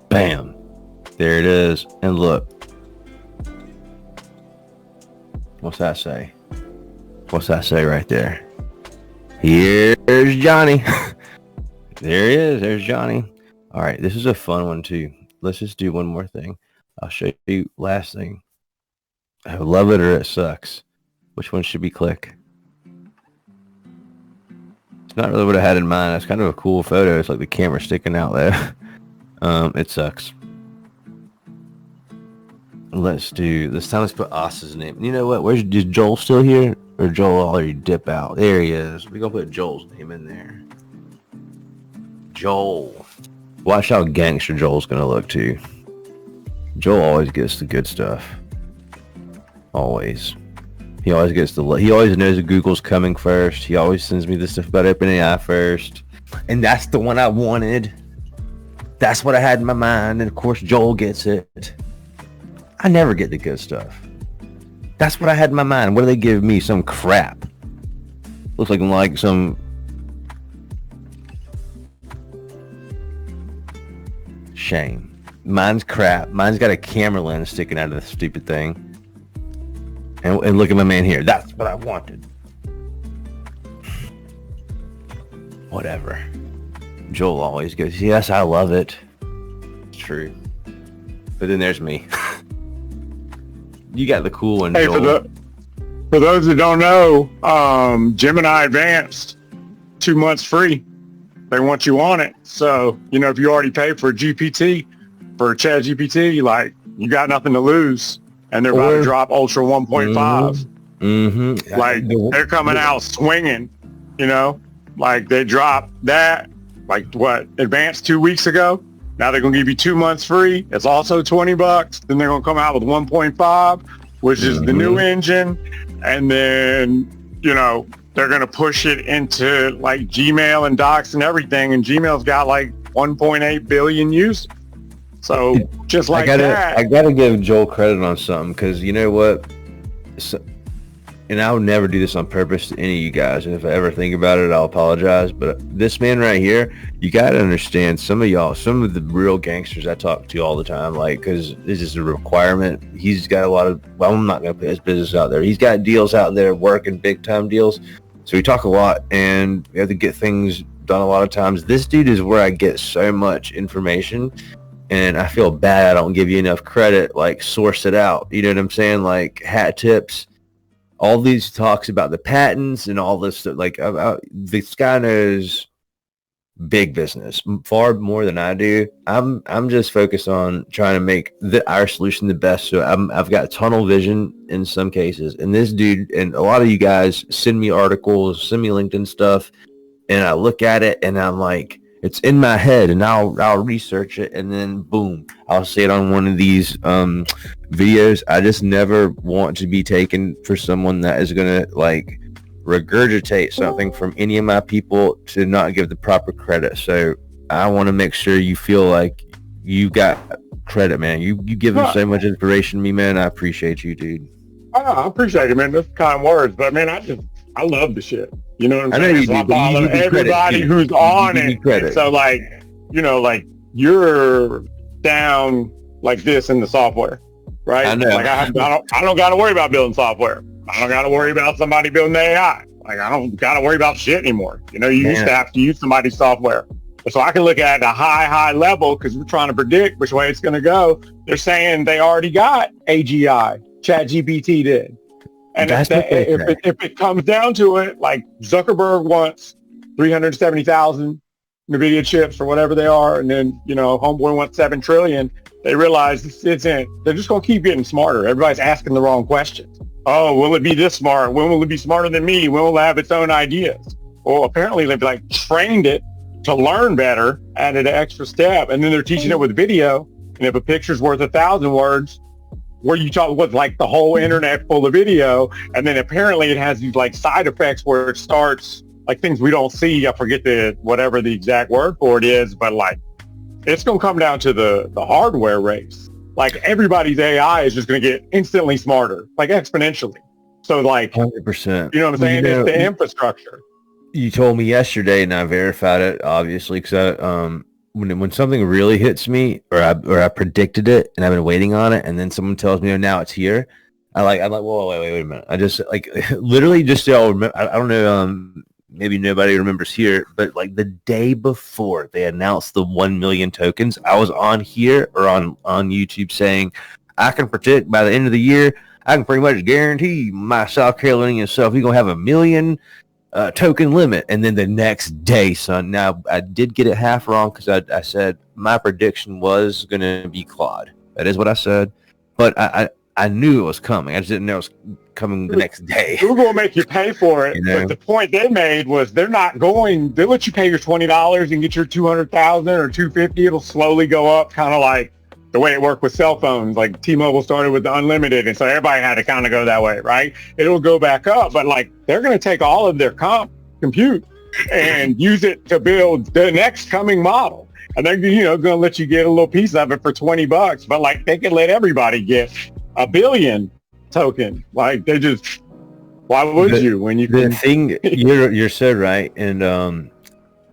Bam. There it is. And look. What's that say? What's that say right there? Here's Johnny. There he is. There's Johnny. All right. This is a fun one too. let's just do one more thing. I'll show you last thing. I love it or it sucks. Which one should we click? It's not really what I had in mind. It's kind of a cool photo. It's like the camera sticking out there. It sucks. Let's do this time. Let's put Asa's name. You know what? Is Joel still here, or Joel already dip out? There he is. We're gonna put Joel's name in there. Joel. Watch how gangster Joel's gonna look too. Joel always gets the good stuff. Always. He always gets he always knows that Google's coming first. He always sends me the stuff about OpenAI first. And that's the one I wanted. That's what I had in my mind. And of course Joel gets it. I never get the good stuff. That's what I had in my mind. What do they give me? Some crap. Looks like some shame. Mine's crap. Mine's got a camera lens sticking out of the stupid thing. And look at my man here. That's what I wanted. Whatever. Joel always goes, yes, I love it. It's true. But then there's me. You got the cool one, hey, Joel. For those that don't know, Gemini Advanced, 2 months free. They want you on it. So, if you already paid for GPT, for ChatGPT, like, you got nothing to lose. And they're about to drop Ultra 1.5. Mm-hmm. Like, they're coming out swinging, Like, they dropped that, Advanced 2 weeks ago. Now they're going to give you 2 months free. It's also $20. Then they're going to come out with 1.5, which is the new engine. And then, they're going to push it into, like, Gmail and Docs and everything. And Gmail's got, like, 1.8 billion users. So just like that, I gotta give Joel credit on something, because you know what? And I would never do this on purpose to any of you guys. And if I ever think about it, I'll apologize. But this man right here, you gotta understand, some of the real gangsters I talk to all the time, like, because this is a requirement. He's got a lot of. Well, I'm not gonna put his business out there. He's got deals out there, working big time deals. So we talk a lot, and we have to get things done a lot of times. This dude is where I get so much information. And I feel bad I don't give you enough credit, like, source it out. You know what I'm saying? Like, hat tips. All these talks about the patents and all this stuff. Like, this guy knows big business far more than I do. I'm just focused on trying to make our solution the best. So I've got tunnel vision in some cases. And this dude, and a lot of you guys send me articles, send me LinkedIn stuff. And I look at it and I'm like, it's in my head, and I'll research it, and then boom, I'll see it on one of these videos. I just never want to be taken for someone that is gonna, like, regurgitate something from any of my people to not give the proper credit. So I want to make sure you feel like you got credit, man. You give them so much inspiration to me, man. I appreciate you, dude. I appreciate it, man. That's kind words, but man, I love the shit. You know what I'm saying? I know you do, I follow everybody who's on it. So, like, like, you're down like this in the software, right? I know. Like, I don't got to worry about building software. I don't got to worry about somebody building the AI. Like, I don't got to worry about shit anymore. You used to have to use somebody's software. So I can look at a high level, because we're trying to predict which way it's going to go. They're saying they already got AGI. ChatGPT did. And if it comes down to it, like, Zuckerberg wants 370,000 NVIDIA chips or whatever they are, and then, Homeboy wants 7 trillion, they realize they're just going to keep getting smarter. Everybody's asking the wrong questions. Oh, will it be this smart? When will it be smarter than me? When will it have its own ideas? Well, apparently they've, like, trained it to learn better, added an extra step, and then they're teaching it with video. And if a picture's worth 1,000 words, where you talk with, like, the whole internet full of video, and then apparently it has these, like, side effects where it starts, like, things we don't see. I forget whatever the exact word for it is, but, like, it's going to come down to the hardware race. Like, everybody's AI is just going to get instantly smarter, like, exponentially. So, like, 100%. You know what I'm saying? It's the infrastructure. You told me yesterday, and I verified it, obviously, because when something really hits me, or I predicted it, and I've been waiting on it, and then someone tells me, "Oh, now it's here," I'm like, whoa, wait a minute. I just, like, literally just, I don't know, maybe nobody remembers here, but like the day before they announced the 1 million tokens, I was on here or on YouTube saying, I can predict by the end of the year, I can pretty much guarantee my South Carolinian self, you're going to have 1 million token limit. And then the next day, son, now I did get it half wrong because I said my prediction was going to be Claude. That is what I said. But I knew it was coming. I just didn't know it was coming the next day. Google will make you pay for it. But the point they made was they'll let you pay your $20 and get your 200,000 or 250. It'll slowly go up, kind of like the way it worked with cell phones. Like T-Mobile started with the unlimited, and so everybody had to kind of go that way, right? It'll go back up, but like they're going to take all of their compute and use it to build the next coming model. And they're going to let you get a little piece of it for $20, but like they can let everybody get 1 billion token. Like they just, why would you when you can? The thing you're so right, and I'm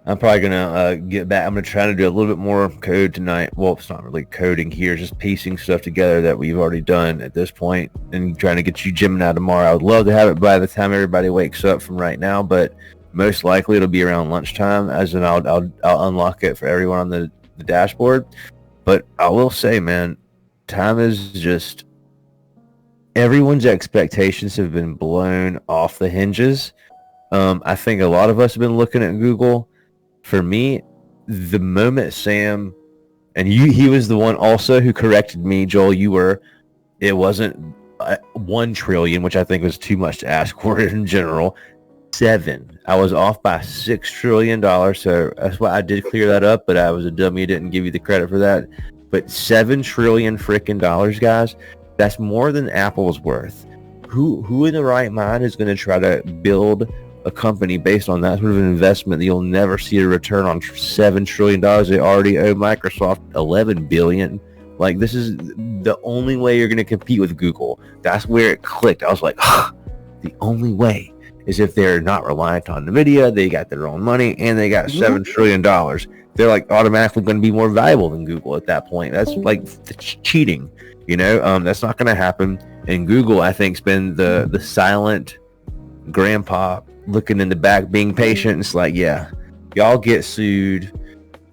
probably gonna get back. I'm gonna try to do a little bit more code tonight. Well, it's not really coding here, just piecing stuff together that we've already done at this point, and trying to get you Gemini tomorrow. I would love to have it by the time everybody wakes up from right now, but most likely it'll be around lunchtime. As in, I'll unlock it for everyone on the dashboard. But I will say, man, time is just. Everyone's expectations have been blown off the hinges. I think a lot of us have been looking at Google. For me, the moment Sam, and he was the one also who corrected me, Joel, it wasn't 1 trillion, which I think was too much to ask for it in general. 7. I was off by $6 trillion, so that's why I did clear that up, but I was a dummy, didn't give you the credit for that. But $7 trillion freaking dollars, guys. That's more than Apple's worth. Who in the right mind is going to try to build a company based on that sort of an investment that you'll never see a return on $7 trillion? They already owe Microsoft $11 billion. Like, this is the only way you're going to compete with Google. That's where it clicked. I was like, the only way is if they're not reliant on NVIDIA, they got their own money, and they got $7 trillion. They're like automatically going to be more valuable than Google at that point. That's like cheating. That's not going to happen. And Google, I think, has been the silent grandpa looking in the back, being patient. It's like, yeah, y'all get sued,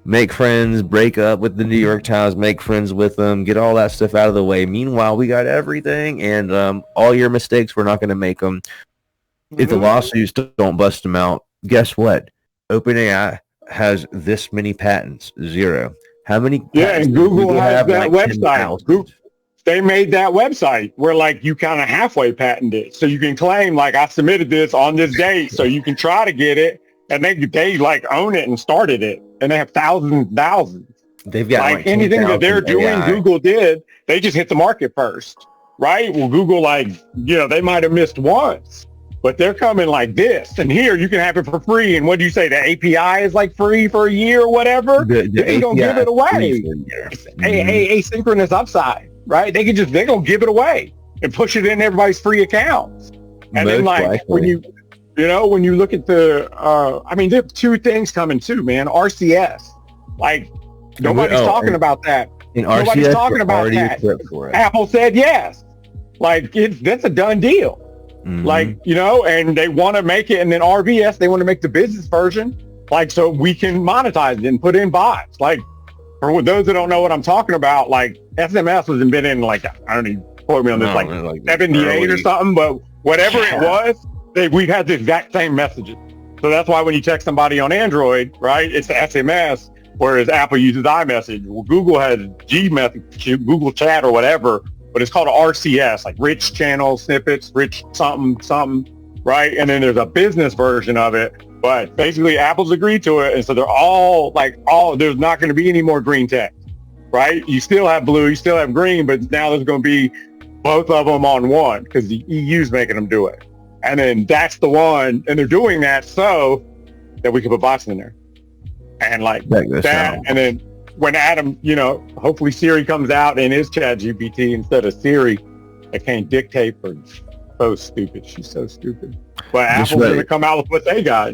make friends, break up with the New York Times, make friends with them, get all that stuff out of the way. Meanwhile, we got everything, and all your mistakes, we're not going to make them. If the lawsuits don't bust them out, guess what? OpenAI has this many patents. 0. How many? Yeah, and Google has that website. They made that website where like you kind of halfway patented it. So you can claim like I submitted this on this date, so you can try to get it, and they like own it and started it, and they have thousands. They've got like anything that they're doing, AI. Google did. They just hit the market first, right? Well, Google they might have missed once, but they're coming like this. And here you can have it for free. And what do you say? The API is like free for a year or whatever. They're gonna give it away. Asynchronous upside. Right? They're going to give it away and push it in everybody's free accounts. And then when you look at there are 2 things coming too, man. RCS. Like nobody's talking about that. Nobody's talking about that. Apple said yes. Like that's a done deal. Mm-hmm. Like, and they want to make it, and then RVS, they want to make the business version, like, so we can monetize it and put in bots. Like, for those that don't know what I'm talking about, like SMS was invented in like, I don't even quote me on this, like 78 or something, but whatever it was, we've had the exact same messages. So that's why when you text somebody on Android, right, it's SMS, whereas Apple uses iMessage. Well, Google has Google Chat or whatever, but it's called a RCS, like rich channel snippets, rich something, right? And then there's a business version of it. But basically, Apple's agreed to it, and so they're all there's not going to be any more green text, right? You still have blue, you still have green, but now there's going to be both of them on one because the EU's making them do it. And then that's the one, and they're doing that so that we can put bots in there. And like that, and then when Adam, hopefully Siri comes out and is ChatGPT instead of Siri, that can't dictate for so stupid. She's so stupid. But Apple's going to come out with what they got,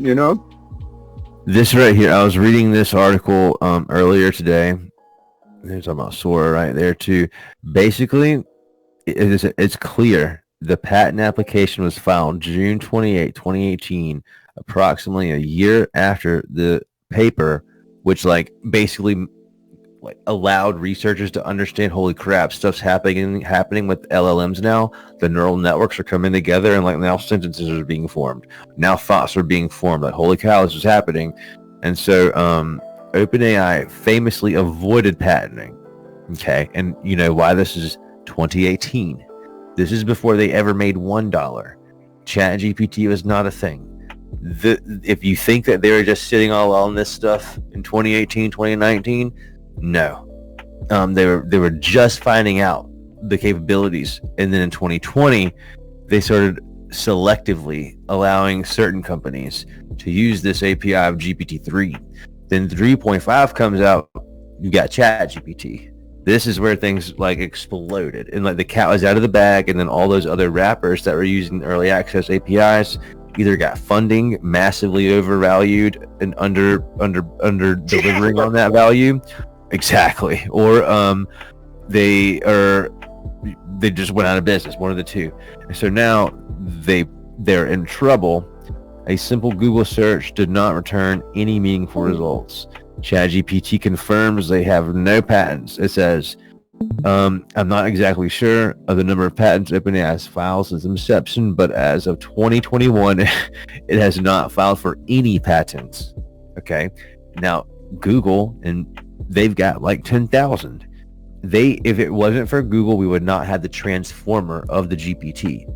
This right here, I was reading this article earlier today. They're talking about Sora right there too. Basically, it's clear the patent application was filed June 28, 2018. approximately a year after the paper, which like basically like allowed researchers to understand, holy crap, stuff's happening with LLMs now. The neural networks are coming together, and like now sentences are being formed. Now thoughts are being formed. Like, holy cow, this is happening. And so OpenAI famously avoided patenting. Okay, and you know why? This is 2018. This is before they ever made $1. ChatGPT was not a thing. If you think that they were just sitting all on this stuff in 2018, 2019, no. They were just finding out the capabilities, and then in 2020, they started selectively allowing certain companies to use this API of GPT-3. Then 3.5 comes out, you got ChatGPT. This is where things like exploded, and like the cat was out of the bag, and then all those other wrappers that were using early access APIs either got funding massively overvalued and under delivering on that value, exactly, or they just went out of business, one of the two. And so now they're in trouble. A simple Google search did not return any meaningful results. ChatGPT confirms they have no patents. It says, I'm not exactly sure of the number of patents OpenAI has filed since inception, but as of 2021, it has not filed for any patents. Okay. Now, Google, and they've got like 10,000. If it wasn't for Google, we would not have the transformer of the GPT.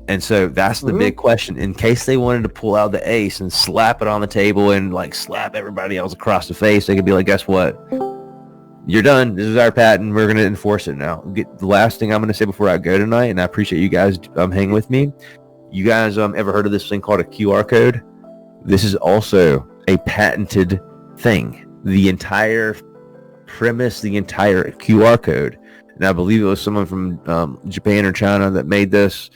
And so that's the big question. In case they wanted to pull out the ace and slap it on the table and like slap everybody else across the face, they could be like, guess what? You're done. This is our patent. We're going to enforce it now. The last thing I'm going to say before I go tonight, and I appreciate you guys hanging with me. You guys ever heard of this thing called a QR code? This is also a patented thing. The entire premise, the entire QR code. And I believe it was someone from Japan or China that made this.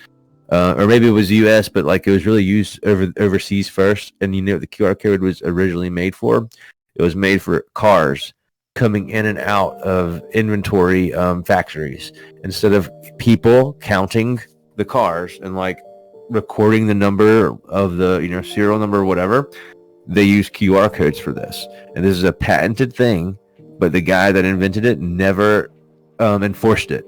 Or maybe it was US, but like it was really used overseas first. And you know what the QR code was originally made for? It was made for cars coming in and out of inventory factories. Instead of people counting the cars and like recording the number of the serial number or whatever, they use QR codes for this. And this is a patented thing, but the guy that invented it never enforced it.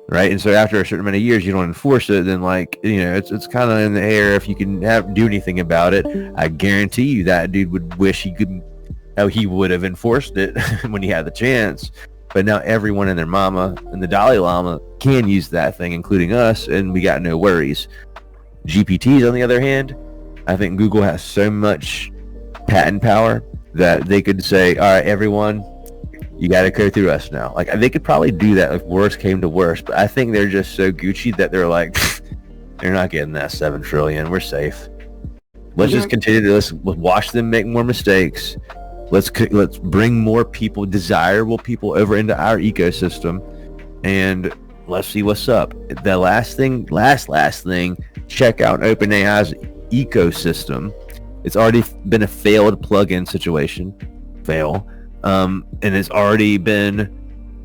Right, and so after a certain amount of years, you don't enforce it, then it's kind of in the air if you can do anything about it. I guarantee you that dude would wish he would have enforced it when he had the chance. But now everyone and their mama and the Dalai Lama can use that thing, including us, and we got no worries. GPTs, on the other hand, I think Google has so much patent power that they could say, all right, everyone, you got to go through us now. Like, they could probably do that if worse came to worse, but I think they're just so Gucci that they're like, they're not getting that 7 trillion. We're safe. Let's just continue to let's watch them make more mistakes. Let's bring more people, desirable people, over into our ecosystem, and let's see what's up. The last thing, check out OpenAI's ecosystem. It's already been a failed plugin situation. And it's already been,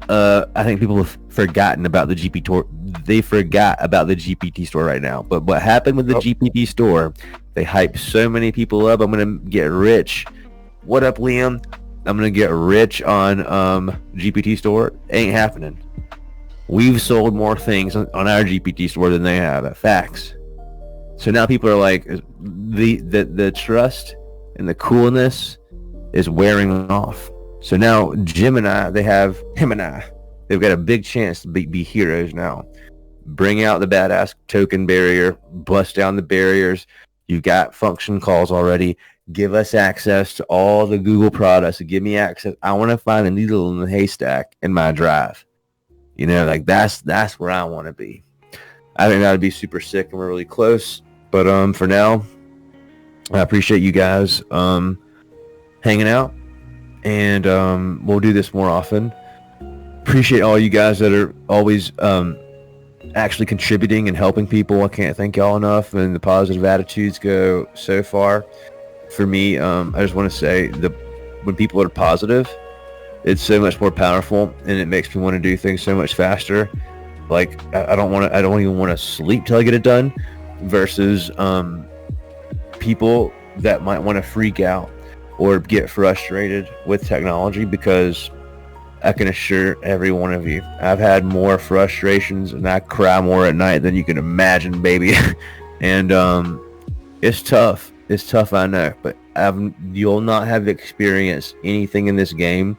I think people have forgotten about the GPT. They forgot about the GPT store right now. But what happened with the GPT store, they hyped so many people up. I'm going to get rich. What up, Liam? I'm going to get rich on GPT store. Ain't happening. We've sold more things on our GPT store than they have. Facts. So now people are like, the trust and the coolness is wearing off. So now Gemini, they've got a big chance to be heroes now. Bring out the badass token barrier, bust down the barriers. You've got function calls already. Give us access to all the Google products. Give me access. I want to find a needle in the haystack in my drive. That's where I want to be. I think that would be super sick, and we're really close. But for now, I appreciate you guys hanging out. And we'll do this more often. Appreciate all you guys that are always actually contributing and helping people. I can't thank y'all enough, and the positive attitudes go so far. For me, I just want to say that when people are positive, it's so much more powerful, and it makes me want to do things so much faster. Like I don't even want to sleep till I get it done, versus people that might want to freak out or get frustrated with technology, because I can assure every one of you, I've had more frustrations and I cry more at night than you can imagine, baby. And it's tough. It's tough, I know, but you'll not have experienced anything in this game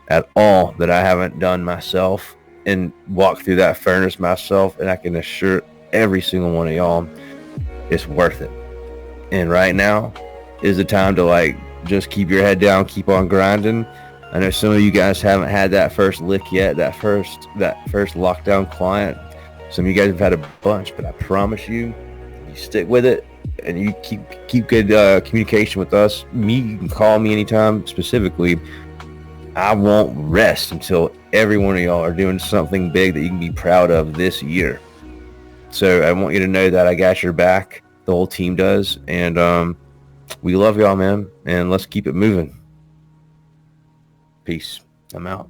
at all that I haven't done myself and walked through that furnace myself. And I can assure every single one of y'all, it's worth it. And right now is the time to like just keep your head down, keep on grinding. I know some of you guys haven't had that first lick yet, that first lockdown client. Some of you guys have had a bunch, but I promise you, you stick with it and you keep good communication with us. You can call me anytime. Specifically, I won't rest until every one of y'all are doing something big that you can be proud of this year. So I want you to know that I got your back. The whole team does, and we love y'all, man. And let's keep it moving. Peace. I'm out.